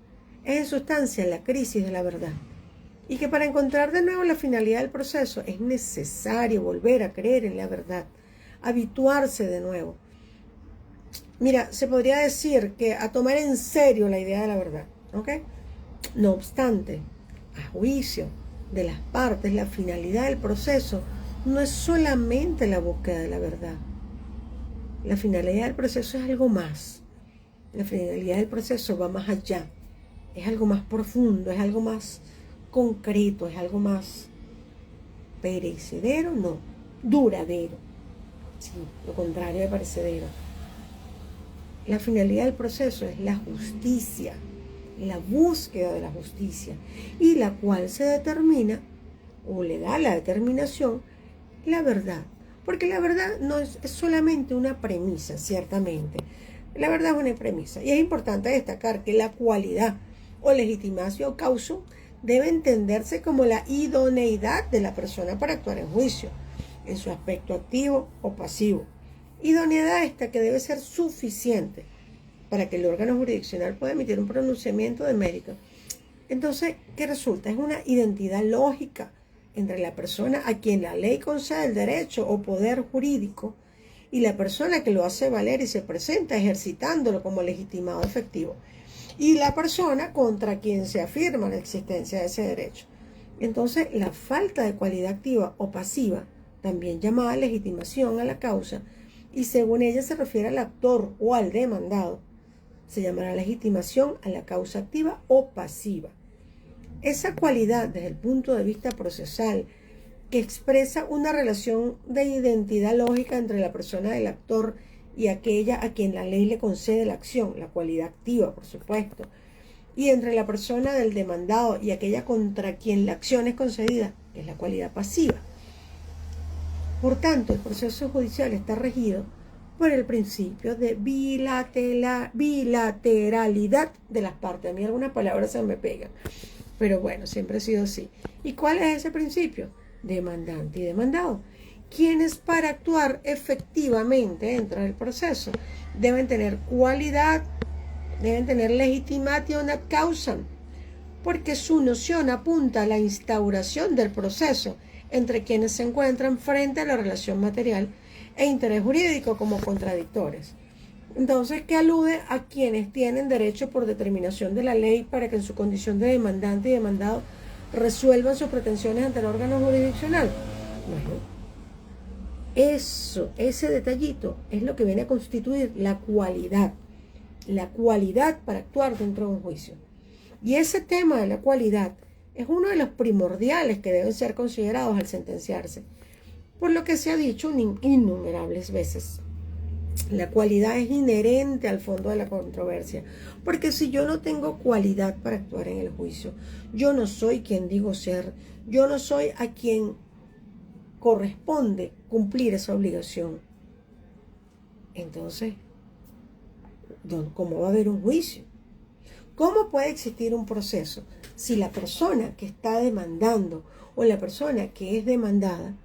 es en sustancia la crisis de la verdad y que para encontrar de nuevo la finalidad del proceso es necesario volver a creer en la verdad, habituarse de nuevo. Mira, se podría decir que a tomar en serio la idea de la verdad, ¿ok? No obstante, a juicio de las partes, la finalidad del proceso no es solamente la búsqueda de la verdad. La finalidad del proceso es algo más. La finalidad del proceso va más allá. Es algo más profundo, es algo más concreto, es algo más perecedero, no, duradero. Sí, lo contrario de perecedero. La finalidad del proceso es la justicia, la búsqueda de la justicia, y la cual se determina, o le da la determinación, la verdad, porque la verdad no es solamente una premisa, ciertamente. La verdad es una premisa y es importante destacar que la cualidad o legitimatio causum debe entenderse como la idoneidad de la persona para actuar en juicio, en su aspecto activo o pasivo. Idoneidad esta que debe ser suficiente para que el órgano jurisdiccional pueda emitir un pronunciamiento de mérito. Entonces, ¿qué resulta? Es una identidad lógica entre la persona a quien la ley concede el derecho o poder jurídico y la persona que lo hace valer y se presenta ejercitándolo como legitimado efectivo, y la persona contra quien se afirma la existencia de ese derecho. Entonces, la falta de cualidad activa o pasiva, también llamada legitimación a la causa, y según ella se refiere al actor o al demandado, se llamará legitimación a la causa activa o pasiva. Esa cualidad desde el punto de vista procesal que expresa una relación de identidad lógica entre la persona del actor y aquella a quien la ley le concede la acción, la cualidad activa, por supuesto, y entre la persona del demandado y aquella contra quien la acción es concedida, que es la cualidad pasiva. Por tanto, el proceso judicial está regido por el principio de bilateralidad de las partes. A mí algunas palabras se me pegan, pero bueno, siempre ha sido así. ¿Y cuál es ese principio? Demandante y demandado. Quienes para actuar efectivamente dentro del proceso deben tener cualidad, deben tener legitimation ad causam, porque su noción apunta a la instauración del proceso entre quienes se encuentran frente a la relación material e interés jurídico como contradictores. Entonces, ¿qué alude a quienes tienen derecho por determinación de la ley para que en su condición de demandante y demandado resuelvan sus pretensiones ante el órgano jurisdiccional? Bueno, ese detallito es lo que viene a constituir la cualidad para actuar dentro de un juicio. Y ese tema de la cualidad es uno de los primordiales que deben ser considerados al sentenciarse, por lo que se ha dicho innumerables veces. La cualidad es inherente al fondo de la controversia, porque si yo no tengo cualidad para actuar en el juicio, yo no soy quien digo ser, yo no soy a quien corresponde cumplir esa obligación. Entonces, ¿cómo va a haber un juicio? ¿Cómo puede existir un proceso si la persona que está demandando o la persona que es demandada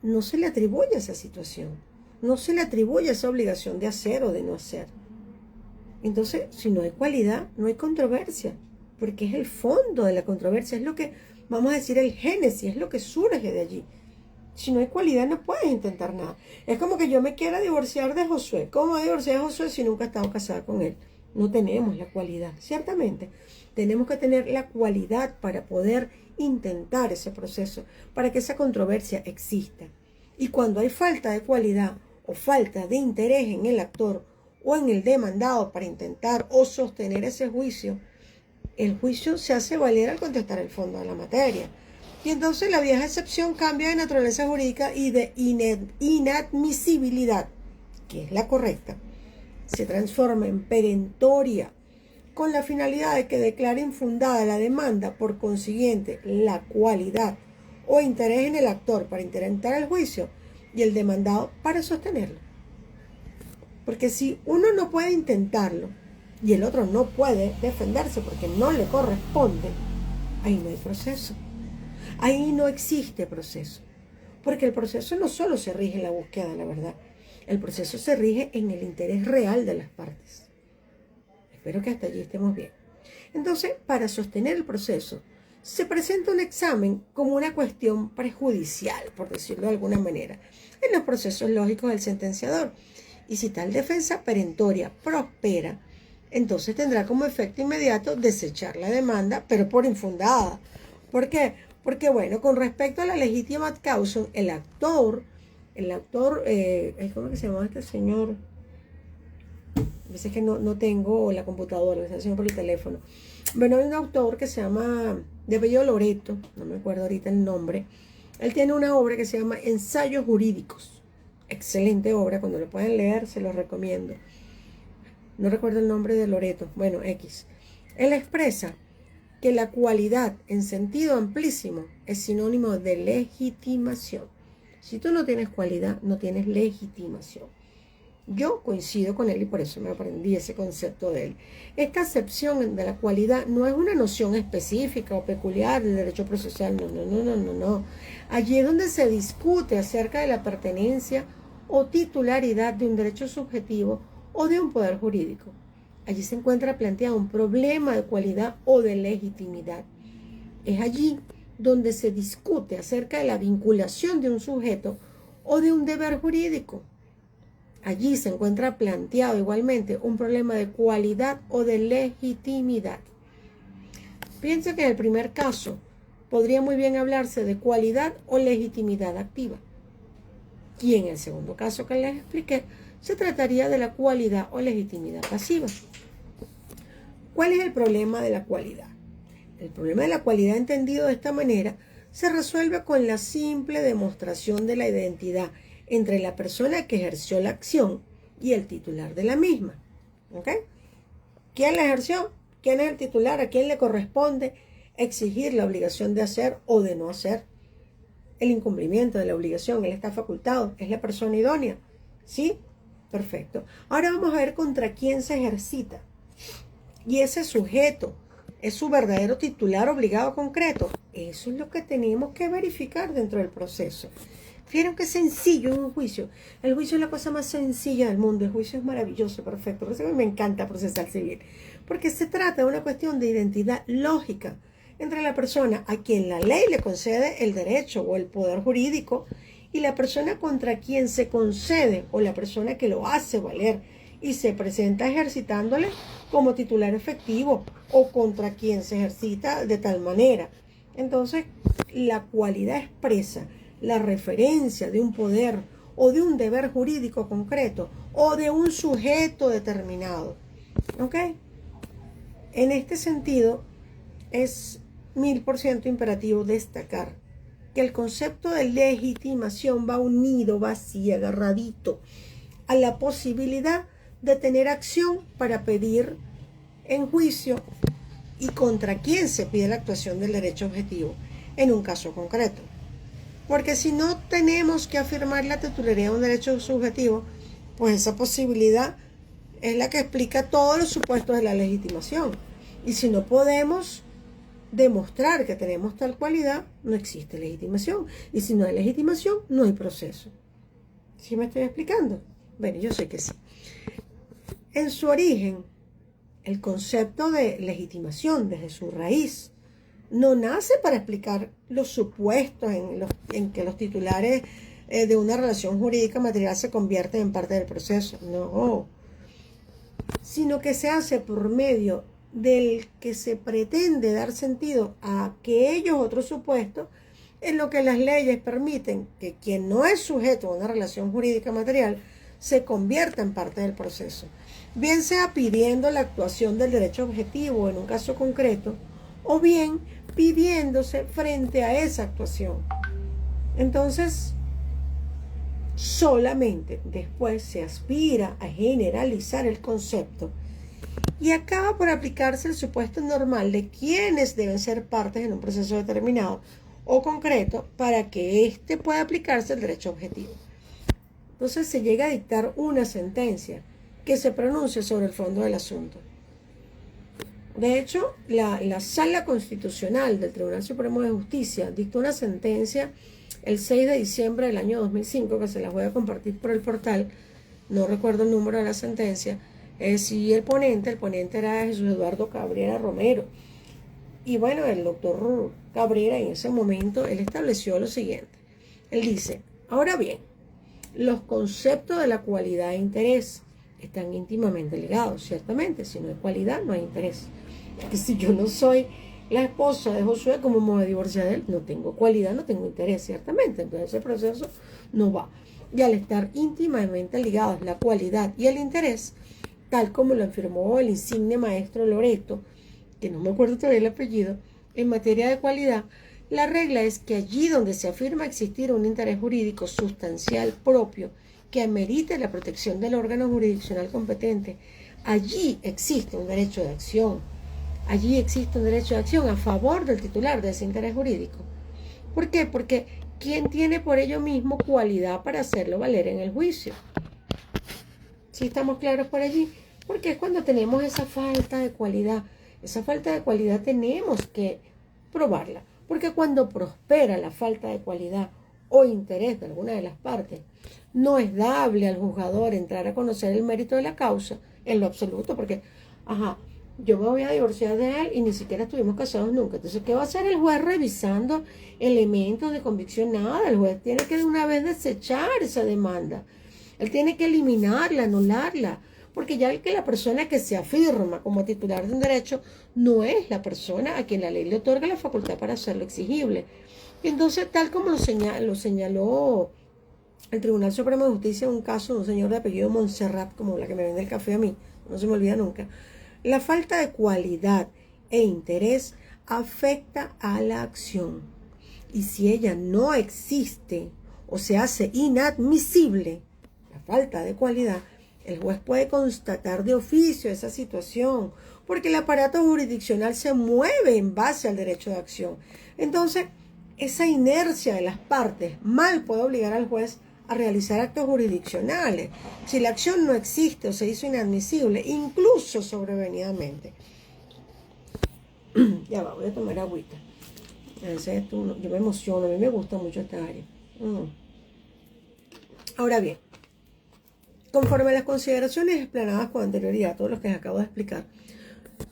no se le atribuye esa situación? No se le atribuye esa obligación de hacer o de no hacer. Entonces, si no hay cualidad, no hay controversia, porque es el fondo de la controversia, es lo que, vamos a decir, el génesis, es lo que surge de allí. Si no hay cualidad, no puedes intentar nada. Es como que yo me quiera divorciar de Josué. ¿Cómo voy a divorciar de Josué si nunca he estado casada con él? No tenemos la cualidad. Ciertamente, tenemos que tener la cualidad para poder intentar ese proceso, para que esa controversia exista. Y cuando hay falta de cualidad o falta de interés en el actor o en el demandado para intentar o sostener ese juicio, el juicio se hace valer al contestar el fondo de la materia. Y entonces la vieja excepción cambia de naturaleza jurídica y de inadmisibilidad, que es la correcta, se transforma en perentoria, con la finalidad de que declare infundada la demanda, por consiguiente, la cualidad o interés en el actor para intentar el juicio y el demandado para sostenerlo. Porque si uno no puede intentarlo y el otro no puede defenderse porque no le corresponde, ahí no hay proceso. Ahí no existe proceso. Porque el proceso no solo se rige en la búsqueda de la verdad, el proceso se rige en el interés real de las partes. Espero que hasta allí estemos bien. Entonces, para sostener el proceso, se presenta un examen como una cuestión prejudicial, por decirlo de alguna manera, en los procesos lógicos del sentenciador. Y si tal defensa perentoria prospera, entonces tendrá como efecto inmediato desechar la demanda, pero por infundada. ¿Por qué? Porque, bueno, con respecto a la legítima ad causam, el actor, ¿cómo que se llama este señor? A veces que no tengo la computadora, me está haciendo por el teléfono. Bueno, hay un autor que se llama, de apellido Loreto, no me acuerdo ahorita el nombre. Él tiene una obra que se llama Ensayos Jurídicos. Excelente obra, cuando lo pueden leer se los recomiendo. No recuerdo el nombre de Loreto, bueno, X. Él expresa que la cualidad en sentido amplísimo es sinónimo de legitimación. Si tú no tienes cualidad, no tienes legitimación. Yo coincido con él y por eso me aprendí ese concepto de él. Esta acepción de la cualidad no es una noción específica o peculiar del derecho procesal, no. Allí es donde se discute acerca de la pertenencia o titularidad de un derecho subjetivo o de un poder jurídico. Allí se encuentra planteado un problema de cualidad o de legitimidad. Es allí donde se discute acerca de la vinculación de un sujeto o de un deber jurídico. Allí se encuentra planteado igualmente un problema de cualidad o de legitimidad. Piensa que en el primer caso podría muy bien hablarse de cualidad o legitimidad activa. Y en el segundo caso que les expliqué, se trataría de la cualidad o legitimidad pasiva. ¿Cuál es el problema de la cualidad? El problema de la cualidad, entendido de esta manera, se resuelve con la simple demostración de la identidad entre la persona que ejerció la acción y el titular de la misma. ¿Ok? ¿Quién la ejerció? ¿Quién es el titular? ¿A quién le corresponde exigir la obligación de hacer o de no hacer? El incumplimiento de la obligación, él está facultado, es la persona idónea. ¿Sí? Perfecto. Ahora vamos a ver contra quién se ejercita. Y ese sujeto es su verdadero titular obligado concreto. Eso es lo que tenemos que verificar dentro del proceso. Vieron qué sencillo es un juicio. El juicio es la cosa más sencilla del mundo. El juicio es maravilloso, perfecto. Por eso a mí me encanta procesal civil. Porque se trata de una cuestión de identidad lógica entre la persona a quien la ley le concede el derecho o el poder jurídico y la persona contra quien se concede o la persona que lo hace valer y se presenta ejercitándole como titular efectivo o contra quien se ejercita de tal manera. Entonces, la cualidad expresa la referencia de un poder o de un deber jurídico concreto o de un sujeto determinado. ¿Ok? En este sentido, es 1000% imperativo destacar que el concepto de legitimación va unido, va así, agarradito a la posibilidad de tener acción para pedir en juicio y contra quién se pide la actuación del derecho objetivo en un caso concreto. Porque si no tenemos que afirmar la titularidad de un derecho subjetivo, pues esa posibilidad es la que explica todos los supuestos de la legitimación. Y si no podemos demostrar que tenemos tal cualidad, no existe legitimación. Y si no hay legitimación, no hay proceso. ¿Sí me estoy explicando? Bueno, yo sé que sí. En su origen, el concepto de legitimación desde su raíz no nace para explicar los supuestos en que los titulares de una relación jurídica material se convierten en parte del proceso. No. Sino que se hace por medio del que se pretende dar sentido a aquellos otros supuestos en lo que las leyes permiten que quien no es sujeto a una relación jurídica material se convierta en parte del proceso, bien sea pidiendo la actuación del derecho objetivo en un caso concreto o bien pidiéndose frente a esa actuación. Entonces, solamente después se aspira a generalizar el concepto y acaba por aplicarse el supuesto normal de quienes deben ser partes en un proceso determinado o concreto para que éste pueda aplicarse el derecho objetivo. Entonces se llega a dictar una sentencia que se pronuncie sobre el fondo del asunto. De hecho, la Sala Constitucional del Tribunal Supremo de Justicia dictó una sentencia el 6 de diciembre del año 2005, que se las voy a compartir por el portal, no recuerdo el número de la sentencia, sí el ponente era Jesús Eduardo Cabrera Romero. Y bueno, el doctor Cabrera en ese momento, él estableció lo siguiente. Él dice, ahora bien, los conceptos de la cualidad e interés están íntimamente ligados, ciertamente. Si no hay cualidad, no hay interés. Porque si yo no soy la esposa de Josué, ¿cómo me voy a divorciar de él? No tengo cualidad, no tengo interés, ciertamente. Entonces ese proceso no va. Y al estar íntimamente ligados la cualidad y el interés, tal como lo afirmó el insigne maestro Loreto, que no me acuerdo todavía el apellido, en materia de cualidad, la regla es que allí donde se afirma existir un interés jurídico sustancial propio que amerite la protección del órgano jurisdiccional competente, allí existe un derecho de acción. Allí existe un derecho de acción a favor del titular de ese interés jurídico. ¿Por qué? Porque ¿quién tiene por ello mismo cualidad para hacerlo valer en el juicio? ¿Sí estamos claros por allí? Porque es cuando tenemos esa falta de cualidad. Esa falta de cualidad tenemos que probarla. Porque cuando prospera la falta de cualidad o interés de alguna de las partes, no es dable al juzgador entrar a conocer el mérito de la causa en lo absoluto. Porque, yo me voy a divorciar de él y ni siquiera estuvimos casados nunca. Entonces, ¿qué va a hacer el juez revisando elementos de convicción? Nada, el juez tiene que de una vez desechar esa demanda. Él tiene que eliminarla, anularla, porque ya que la persona que se afirma como titular de un derecho no es la persona a quien la ley le otorga la facultad para hacerlo exigible. Entonces, tal como lo señaló el Tribunal Supremo de Justicia en un caso de un señor de apellido Montserrat, como la que me vende el café a mí, no se me olvida nunca, la falta de cualidad e interés afecta a la acción. Y si ella no existe o se hace inadmisible, la falta de cualidad, el juez puede constatar de oficio esa situación, porque el aparato jurisdiccional se mueve en base al derecho de acción. Entonces, esa inercia de las partes mal puede obligar al juez a realizar actos jurisdiccionales, si la acción no existe o se hizo inadmisible, incluso sobrevenidamente. Ya va, voy a tomar agüita. Yo me emociono, a mí me gusta mucho esta área. Ahora bien, conforme a las consideraciones explanadas con anterioridad, todos los que les acabo de explicar,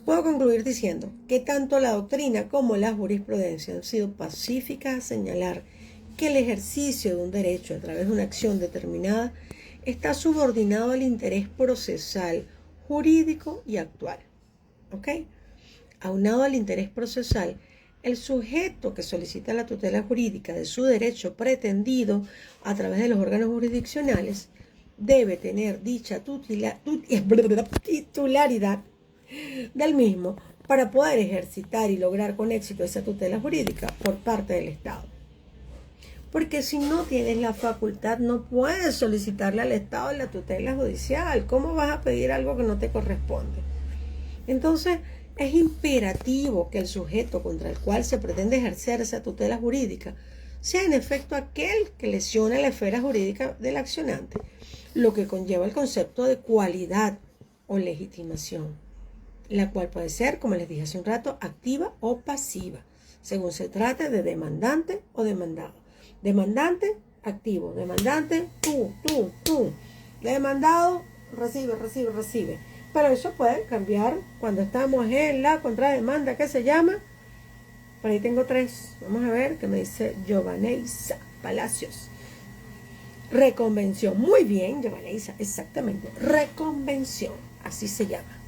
puedo concluir diciendo que tanto la doctrina como la jurisprudencia han sido pacíficas a señalar que el ejercicio de un derecho a través de una acción determinada está subordinado al interés procesal, jurídico y actual. ¿Ok? Aunado al interés procesal, el sujeto que solicita la tutela jurídica de su derecho pretendido a través de los órganos jurisdiccionales debe tener dicha titularidad del mismo para poder ejercitar y lograr con éxito esa tutela jurídica por parte del Estado. Porque si no tienes la facultad, no puedes solicitarle al Estado la tutela judicial. ¿Cómo vas a pedir algo que no te corresponde? Entonces, es imperativo que el sujeto contra el cual se pretende ejercer esa tutela jurídica sea en efecto aquel que lesione la esfera jurídica del accionante, lo que conlleva el concepto de cualidad o legitimación, la cual puede ser, como les dije hace un rato, activa o pasiva, según se trate de demandante o demandado. Demandante, activo. Demandante, tú. Demandado, recibe. Pero eso puede cambiar cuando estamos en la contrademanda, que se llama, por ahí tengo 3, vamos a ver, que me dice Giovaneisa Palacios. Reconvención, muy bien, Giovaneisa, exactamente, reconvención, así se llama.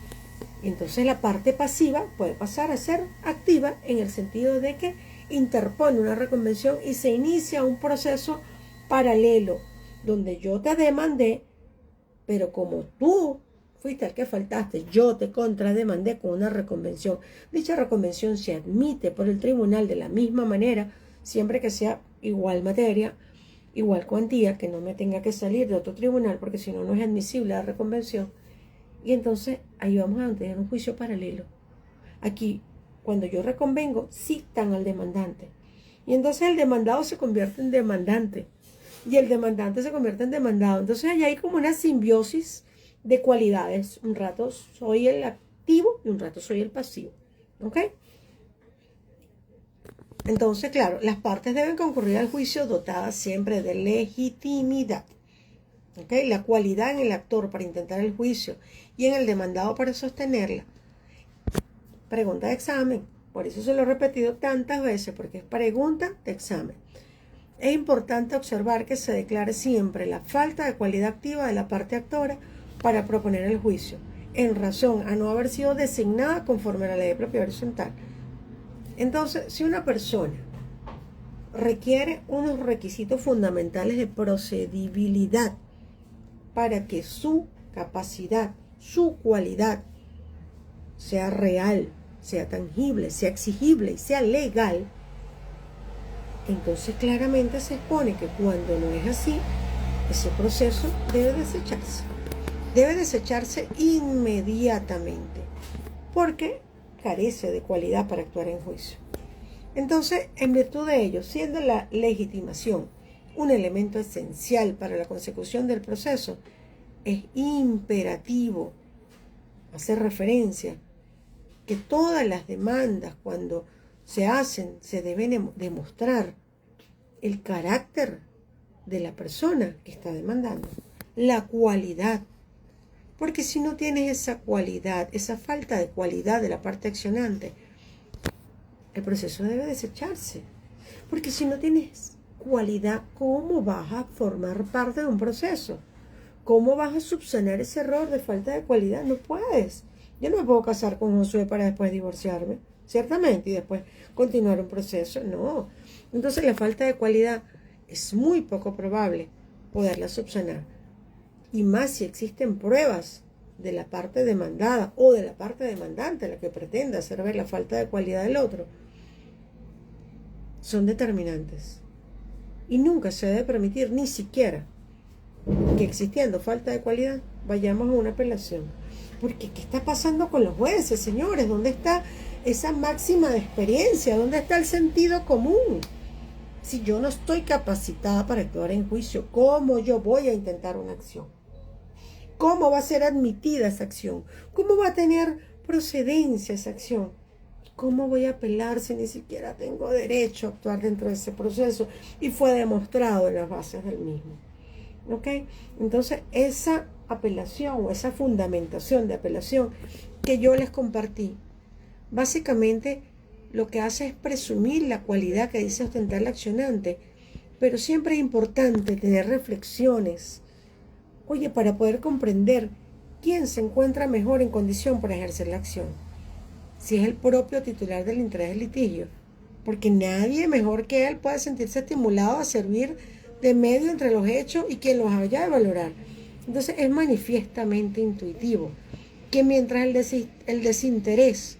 Y entonces la parte pasiva puede pasar a ser activa en el sentido de que interpone una reconvención y se inicia un proceso paralelo, donde yo te demandé, pero como tú fuiste el que faltaste, yo te contrademandé con una reconvención. Dicha reconvención se admite por el tribunal de la misma manera, siempre que sea igual materia, igual cuantía, que no me tenga que salir de otro tribunal, porque si no, no es admisible la reconvención. Y entonces ahí vamos a tener un juicio paralelo. Aquí, cuando yo reconvengo, citan al demandante. Y entonces el demandado se convierte en demandante. Y el demandante se convierte en demandado. Entonces allá hay como una simbiosis de cualidades. Un rato soy el activo y un rato soy el pasivo. ¿Ok? Entonces, claro, las partes deben concurrir al juicio dotadas siempre de legitimidad. ¿Ok? La cualidad en el actor para intentar el juicio y en el demandado para sostenerla. Pregunta de examen. Por eso se lo he repetido tantas veces, porque es pregunta de examen. Es importante observar que se declare siempre la falta de cualidad activa de la parte actora para proponer el juicio, en razón a no haber sido designada conforme a la ley de propiedad horizontal. Entonces, si una persona requiere unos requisitos fundamentales de procedibilidad para que su capacidad, su cualidad sea real, sea tangible, sea exigible y sea legal, entonces claramente se expone que cuando no es así, ese proceso debe desecharse. Debe desecharse inmediatamente, porque carece de cualidad para actuar en juicio. Entonces, en virtud de ello, siendo la legitimación un elemento esencial para la consecución del proceso, es imperativo hacer referencia que todas las demandas, cuando se hacen, se deben demostrar el carácter de la persona que está demandando, la cualidad. Porque si no tienes esa cualidad, esa falta de cualidad de la parte accionante, el proceso debe desecharse. Porque si no tienes cualidad, ¿cómo vas a formar parte de un proceso? ¿Cómo vas a subsanar ese error de falta de cualidad? No puedes. Yo no me puedo casar con Josué para después divorciarme, ciertamente, y después continuar un proceso. No. Entonces la falta de cualidad es muy poco probable poderla subsanar. Y más si existen pruebas de la parte demandada o de la parte demandante, la que pretende hacer ver la falta de cualidad del otro, son determinantes. Y nunca se debe permitir ni siquiera que existiendo falta de cualidad vayamos a una apelación. Porque ¿qué está pasando con los jueces, señores? ¿Dónde está esa máxima de experiencia? ¿Dónde está el sentido común? Si yo no estoy capacitada para actuar en juicio, ¿cómo yo voy a intentar una acción? ¿Cómo va a ser admitida esa acción? ¿Cómo va a tener procedencia esa acción? ¿Cómo voy a apelar si ni siquiera tengo derecho a actuar dentro de ese proceso? Y fue demostrado en las bases del mismo. ¿Ok? Entonces, esa apelación o esa fundamentación de apelación que yo les compartí, básicamente lo que hace es presumir la cualidad que dice ostentar el accionante, pero siempre es importante tener reflexiones, oye, para poder comprender quién se encuentra mejor en condición para ejercer la acción. Si es el propio titular del interés del litigio, porque nadie mejor que él puede sentirse estimulado a servir de medio entre los hechos y quien los haya de valorar. Entonces es manifiestamente intuitivo que mientras el desinterés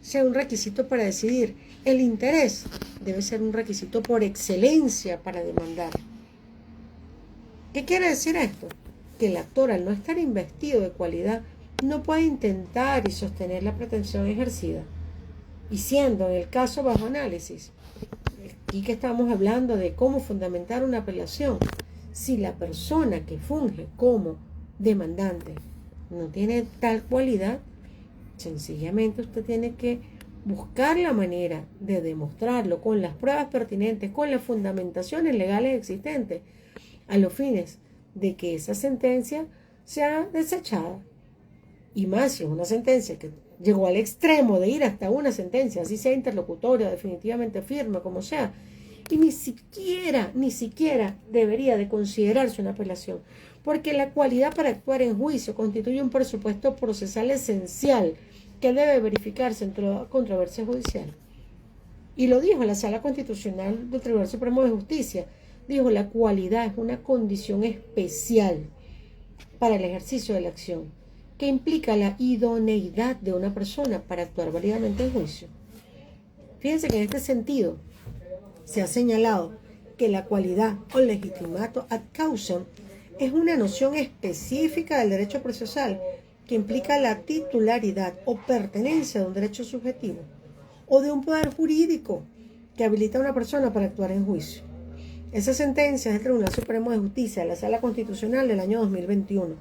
sea un requisito para decidir, el interés debe ser un requisito por excelencia para demandar. ¿Qué quiere decir esto? Que el actor, al no estar investido de cualidad, no puede intentar y sostener la pretensión ejercida. Y siendo en el caso bajo análisis, aquí que estamos hablando de cómo fundamentar una apelación, si la persona que funge como demandante no tiene tal cualidad, sencillamente usted tiene que buscar la manera de demostrarlo con las pruebas pertinentes, con las fundamentaciones legales existentes, a los fines de que esa sentencia sea desechada. Y más si es una sentencia que llegó al extremo de ir hasta una sentencia, así sea interlocutoria, definitivamente firme, como sea, y ni siquiera debería de considerarse una apelación, porque la cualidad para actuar en juicio constituye un presupuesto procesal esencial que debe verificarse en toda controversia judicial. Y lo dijo la Sala Constitucional del Tribunal Supremo de Justicia, dijo, la cualidad es una condición especial para el ejercicio de la acción, que implica la idoneidad de una persona para actuar válidamente en juicio. Fíjense que en este sentido se ha señalado que la cualidad o legitimato ad causam es una noción específica del derecho procesal que implica la titularidad o pertenencia de un derecho subjetivo o de un poder jurídico que habilita a una persona para actuar en juicio. Esa sentencia es del Tribunal Supremo de Justicia, de la Sala Constitucional del año 2021.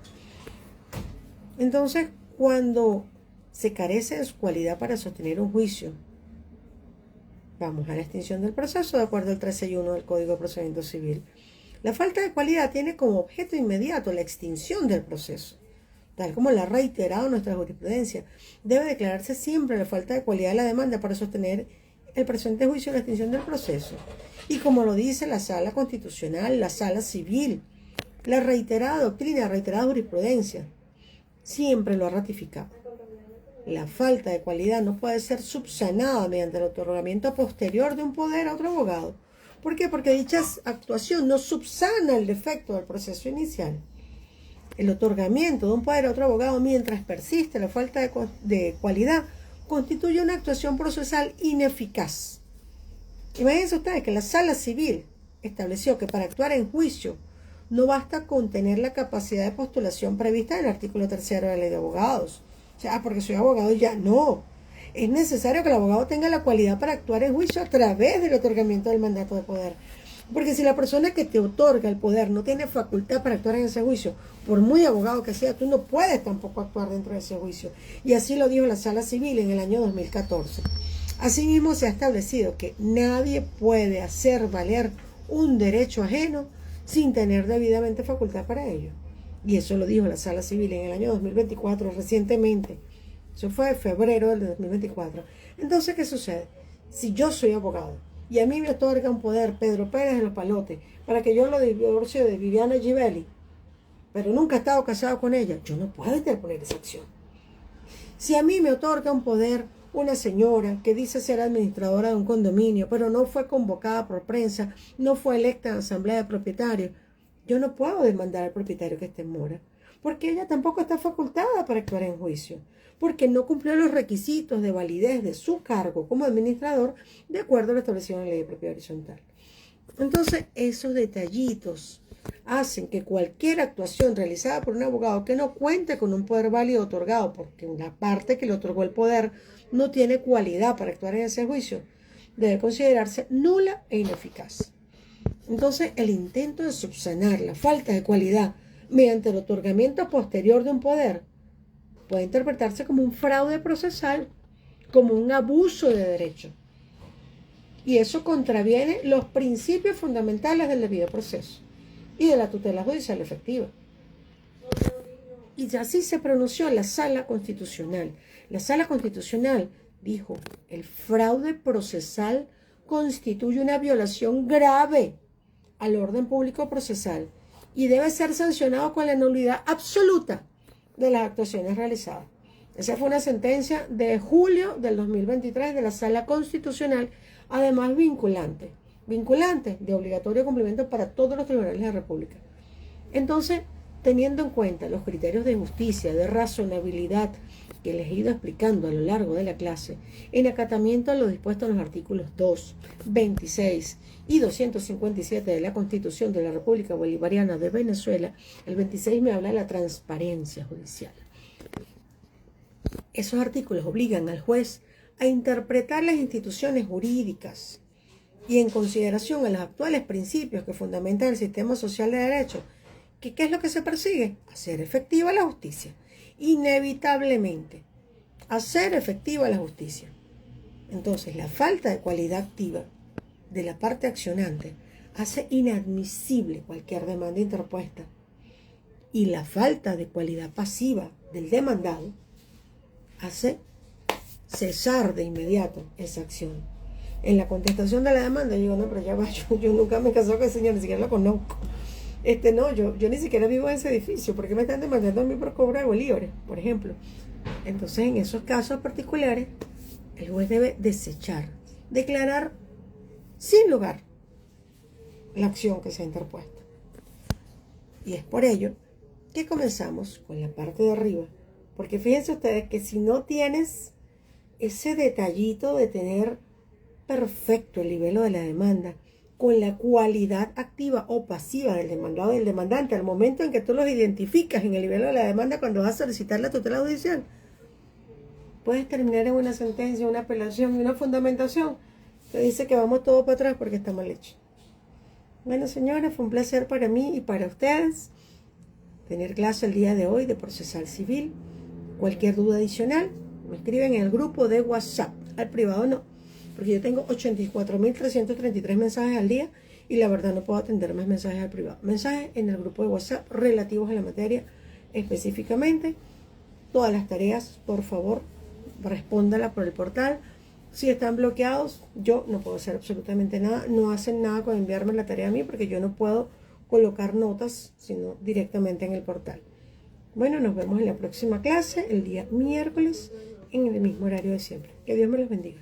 Entonces, cuando se carece de su cualidad para sostener un juicio, vamos a la extinción del proceso de acuerdo al 13.1 del Código de Procedimiento Civil. La falta de cualidad tiene como objeto inmediato la extinción del proceso. Tal como lo ha reiterado nuestra jurisprudencia, debe declararse siempre la falta de cualidad de la demanda para sostener el presente juicio y la extinción del proceso. Y como lo dice la Sala Constitucional, la Sala Civil, la reiterada doctrina, la reiterada jurisprudencia, siempre lo ha ratificado. La falta de cualidad no puede ser subsanada mediante el otorgamiento posterior de un poder a otro abogado. ¿Por qué? Porque dicha actuación no subsana el defecto del proceso inicial. El otorgamiento de un poder a otro abogado mientras persiste la falta de cualidad constituye una actuación procesal ineficaz. Imagínense ustedes que la Sala Civil estableció que para actuar en juicio no basta con tener la capacidad de postulación prevista en el artículo 3 de la Ley de Abogados. O sea, porque soy abogado ya no. Es necesario que el abogado tenga la cualidad para actuar en juicio a través del otorgamiento del mandato de poder. Porque si la persona que te otorga el poder no tiene facultad para actuar en ese juicio, por muy abogado que sea, tú no puedes tampoco actuar dentro de ese juicio. Y así lo dijo la Sala Civil en el año 2014. Asimismo, se ha establecido que nadie puede hacer valer un derecho ajeno sin tener debidamente facultad para ello. Y eso lo dijo la Sala Civil en el año 2024, recientemente. Eso fue en febrero del 2024. Entonces, ¿qué sucede? Si yo soy abogado y a mí me otorga un poder Pedro Pérez de los Palotes para que yo lo divorcie de Viviana Givelli, pero nunca he estado casado con ella, yo no puedo interponer esa acción. Si a mí me otorga un poder una señora que dice ser administradora de un condominio, pero no fue convocada por prensa, no fue electa en asamblea de propietarios, yo no puedo demandar al propietario que esté en mora, porque ella tampoco está facultada para actuar en juicio, porque no cumplió los requisitos de validez de su cargo como administrador de acuerdo a lo establecido en la ley de propiedad horizontal. Entonces, esos detallitos hacen que cualquier actuación realizada por un abogado que no cuente con un poder válido otorgado, porque la parte que le otorgó el poder no tiene cualidad para actuar en ese juicio, debe considerarse nula e ineficaz. Entonces, el intento de subsanar la falta de cualidad mediante el otorgamiento posterior de un poder puede interpretarse como un fraude procesal como un abuso de derecho. Y eso contraviene los principios fundamentales del debido proceso y de la tutela judicial efectiva. Y así se pronunció la Sala Constitucional. La Sala Constitucional dijo, el fraude procesal constituye una violación grave al orden público procesal y debe ser sancionado con la nulidad absoluta de las actuaciones realizadas. Esa fue una sentencia de julio del 2023 de la Sala Constitucional, además vinculante de obligatorio cumplimiento para todos los tribunales de la República. Entonces, teniendo en cuenta los criterios de justicia, de razonabilidad que les he ido explicando a lo largo de la clase, en acatamiento a lo dispuesto en los artículos 2, 26 y 257 de la Constitución de la República Bolivariana de Venezuela, el 26 me habla de la transparencia judicial. Esos artículos obligan al juez a interpretar las instituciones jurídicas y en consideración a los actuales principios que fundamentan el sistema social de derecho, ¿qué es lo que se persigue? Hacer efectiva la justicia. Inevitablemente, hacer efectiva la justicia. Entonces, la falta de cualidad activa de la parte accionante hace inadmisible cualquier demanda interpuesta. Y la falta de cualidad pasiva del demandado hace cesar de inmediato esa acción. En la contestación de la demanda, yo digo, no, pero ya va, yo nunca me he casado con ese señor, ni siquiera lo conozco. No, yo ni siquiera vivo en ese edificio, porque me están demandando a mí por cobro de bolívares, por ejemplo. Entonces, en esos casos particulares, el juez debe desechar, declarar sin lugar la acción que se ha interpuesto. Y es por ello que comenzamos con la parte de arriba, porque fíjense ustedes que si no tienes ese detallito de tener perfecto el nivel de la demanda, con la cualidad activa o pasiva del demandado y del demandante, al momento en que tú los identificas en el nivel de la demanda cuando vas a solicitar la tutela judicial, puedes terminar en una sentencia, una apelación y una fundamentación que dice que vamos todo para atrás porque está mal hecho. Bueno, señores, fue un placer para mí y para ustedes tener clase el día de hoy de procesal civil. Cualquier duda adicional, me escriben en el grupo de WhatsApp, al privado no, porque yo tengo 84.333 mensajes al día y la verdad no puedo atender más mensajes al privado. Mensajes en el grupo de WhatsApp relativos a la materia específicamente. Todas las tareas, por favor, respóndala por el portal. Si están bloqueados, yo no puedo hacer absolutamente nada. No hacen nada con enviarme la tarea a mí porque yo no puedo colocar notas, sino directamente en el portal. Bueno, nos vemos en la próxima clase, el día miércoles, en el mismo horario de siempre. Que Dios me los bendiga.